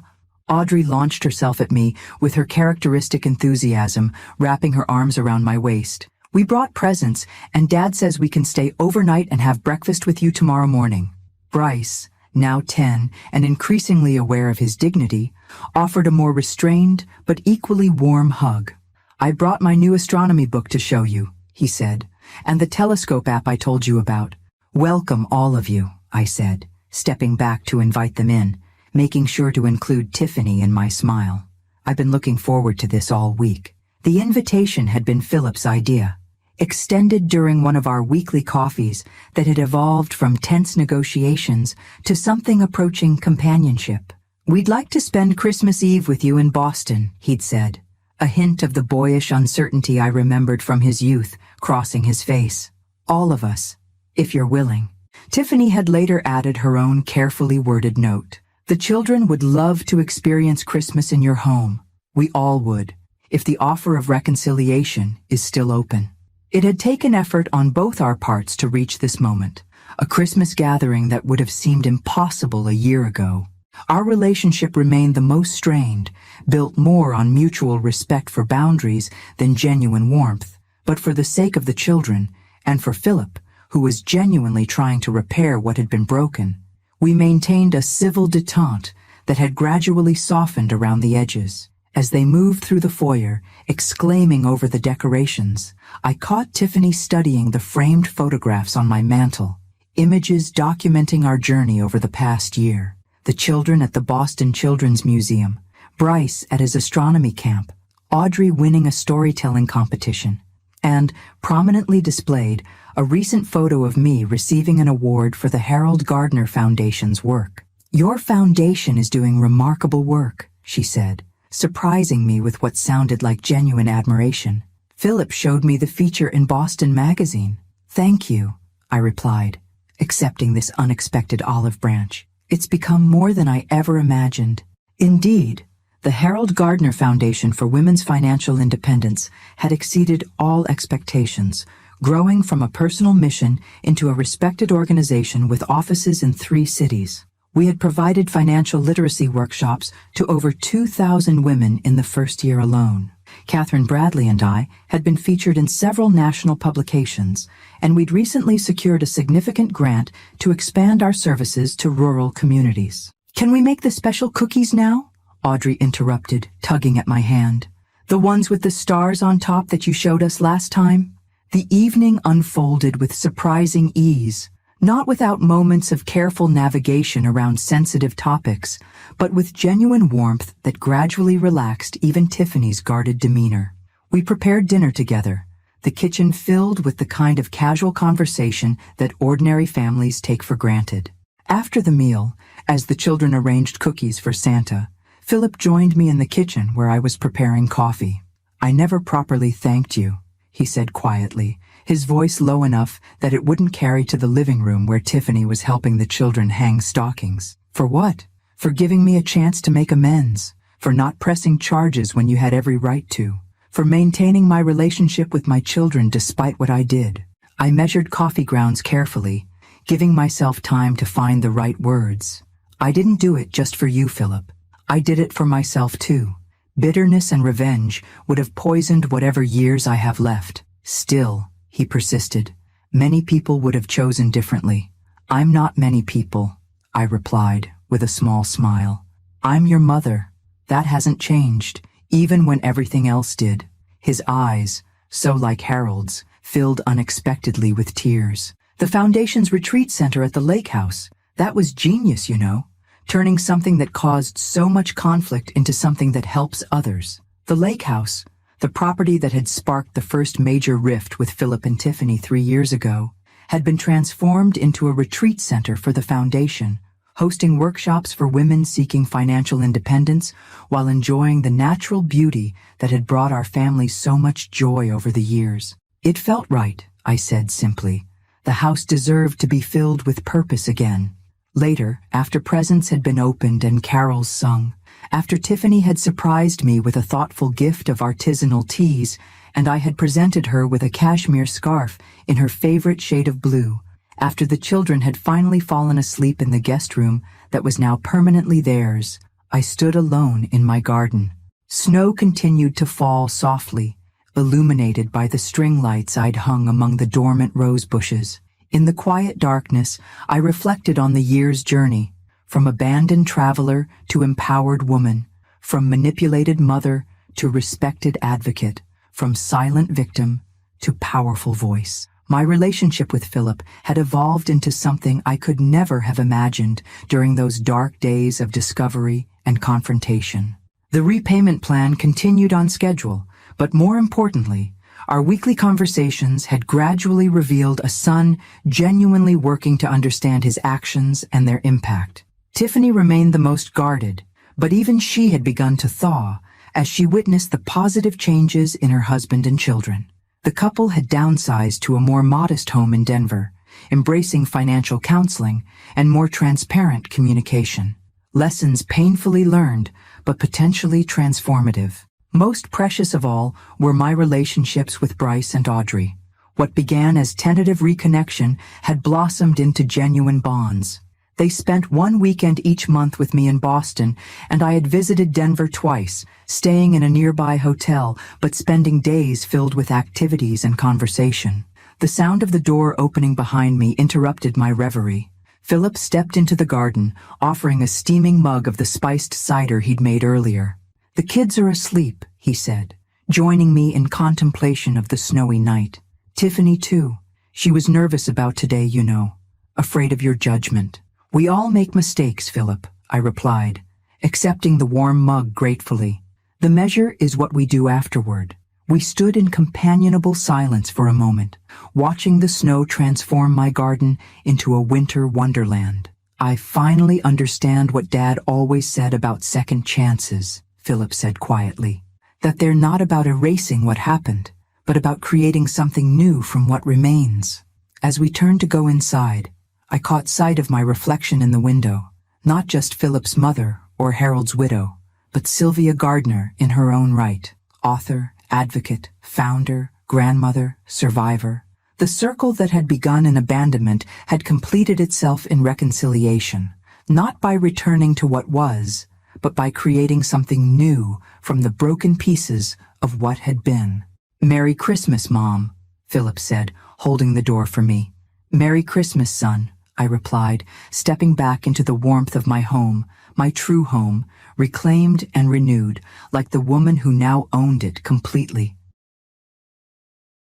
Audrey launched herself at me with her characteristic enthusiasm, wrapping her arms around my waist. "We brought presents, and Dad says we can stay overnight and have breakfast with you tomorrow morning." Bryce, now 10 and increasingly aware of his dignity, offered a more restrained but equally warm hug. "I brought my new astronomy book to show you," he said, "and the telescope app I told you about." "Welcome, all of you," I said, stepping back to invite them in, making sure to include Tiffany in my smile. "I've been looking forward to this all week. The invitation had been Philip's idea, extended during one of our weekly coffees that had evolved from tense negotiations to something approaching companionship. "We'd like to spend Christmas Eve with you in Boston," he'd said, a hint of the boyish uncertainty I remembered from his youth crossing his face. "All of us, if you're willing." Tiffany had later added her own carefully worded note. "The children would love to experience Christmas in your home. We all would, if the offer of reconciliation is still open." It had taken effort on both our parts to reach this moment, a Christmas gathering that would have seemed impossible a year ago. Our relationship remained the most strained, built more on mutual respect for boundaries than genuine warmth. But for the sake of the children, and for Philip, who was genuinely trying to repair what had been broken, we maintained a civil detente that had gradually softened around the edges. As they moved through the foyer, exclaiming over the decorations, I caught Tiffany studying the framed photographs on my mantel, images documenting our journey over the past year. The children at the Boston Children's Museum, Bryce at his astronomy camp, Audrey winning a storytelling competition, and, prominently displayed, a recent photo of me receiving an award for the Harold Gardner Foundation's work. "Your foundation is doing remarkable work," she said, surprising me with what sounded like genuine admiration. "Philip showed me the feature in Boston Magazine." "Thank you," I replied, accepting this unexpected olive branch. "It's become more than I ever imagined." Indeed, the Harold Gardner Foundation for Women's Financial Independence had exceeded all expectations, growing from a personal mission into a respected organization with offices in 3 cities. We had provided financial literacy workshops to over 2,000 women in the first year alone. Catherine Bradley and I had been featured in several national publications, and we'd recently secured a significant grant to expand our services to rural communities. "Can we make the special cookies now?" Audrey interrupted, tugging at my hand. "The ones with the stars on top that you showed us last time?" The evening unfolded with surprising ease, not without moments of careful navigation around sensitive topics, but with genuine warmth that gradually relaxed even Tiffany's guarded demeanor. We prepared dinner together, the kitchen filled with the kind of casual conversation that ordinary families take for granted. After the meal, as the children arranged cookies for Santa, Philip joined me in the kitchen where I was preparing coffee. "I never properly thanked you," he said quietly, his voice low enough that it wouldn't carry to the living room where Tiffany was helping the children hang stockings. "For what?" "For giving me a chance to make amends, for not pressing charges when you had every right to, for maintaining my relationship with my children despite what I did." I measured coffee grounds carefully, giving myself time to find the right words. "I didn't do it just for you, Philip. I did it for myself too. Bitterness and revenge would have poisoned whatever years I have left. Still," he persisted, "many people would have chosen differently." "I'm not many people," I replied, with a small smile. "I'm your mother. That hasn't changed, even when everything else did." His eyes, so like Harold's, filled unexpectedly with tears. "The Foundation's retreat center at the lake house, that was genius, you know, turning something that caused so much conflict into something that helps others." The lake house, the property that had sparked the first major rift with Philip and Tiffany 3 years ago, had been transformed into a retreat center for the Foundation, hosting workshops for women seeking financial independence while enjoying the natural beauty that had brought our family so much joy over the years. "It felt right," I said simply. The house deserved to be filled with purpose again. Later, after presents had been opened and carols sung, after Tiffany had surprised me with a thoughtful gift of artisanal teas, and I had presented her with a cashmere scarf in her favorite shade of blue, after the children had finally fallen asleep in the guest room that was now permanently theirs, I stood alone in my garden. Snow continued to fall softly, illuminated by the string lights I'd hung among the dormant rose bushes. In the quiet darkness, I reflected on the year's journey, from abandoned traveler to empowered woman, from manipulated mother to respected advocate, from silent victim to powerful voice. My relationship with Philip had evolved into something I could never have imagined during those dark days of discovery and confrontation. The repayment plan continued on schedule, But more importantly, our weekly conversations had gradually revealed a son genuinely working to understand his actions and their impact. Tiffany remained the most guarded, but even she had begun to thaw as she witnessed the positive changes in her husband and children. The couple had downsized to a more modest home in Denver, embracing financial counseling and more transparent communication. Lessons painfully learned, but potentially transformative. Most precious of all were my relationships with Bryce and Audrey. What began as tentative reconnection had blossomed into genuine bonds. They spent one weekend each month with me in Boston, and I had visited Denver twice, staying in a nearby hotel, but spending days filled with activities and conversation. The sound of the door opening behind me interrupted my reverie. Philip stepped into the garden, offering a steaming mug of the spiced cider he'd made earlier. "The kids are asleep," he said, joining me in contemplation of the snowy night. "Tiffany, too. She was nervous about today, you know, afraid of your judgment." "We all make mistakes, Philip," I replied, accepting the warm mug gratefully. "The measure is what we do afterward." We stood in companionable silence for a moment, watching the snow transform my garden into a winter wonderland. "I finally understand what Dad always said about second chances," Philip said quietly. "That they're not about erasing what happened, but about creating something new from what remains." As we turned to go inside, I caught sight of my reflection in the window, not just Philip's mother or Harold's widow, but Sylvia Gardner in her own right, author, advocate, founder, grandmother, survivor. The circle that had begun in abandonment had completed itself in reconciliation, not by returning to what was, but by creating something new from the broken pieces of what had been. "Merry Christmas, Mom," Philip said, holding the door for me. "Merry Christmas, son," I replied, stepping back into the warmth of my home, my true home, reclaimed and renewed, like the woman who now owned it completely.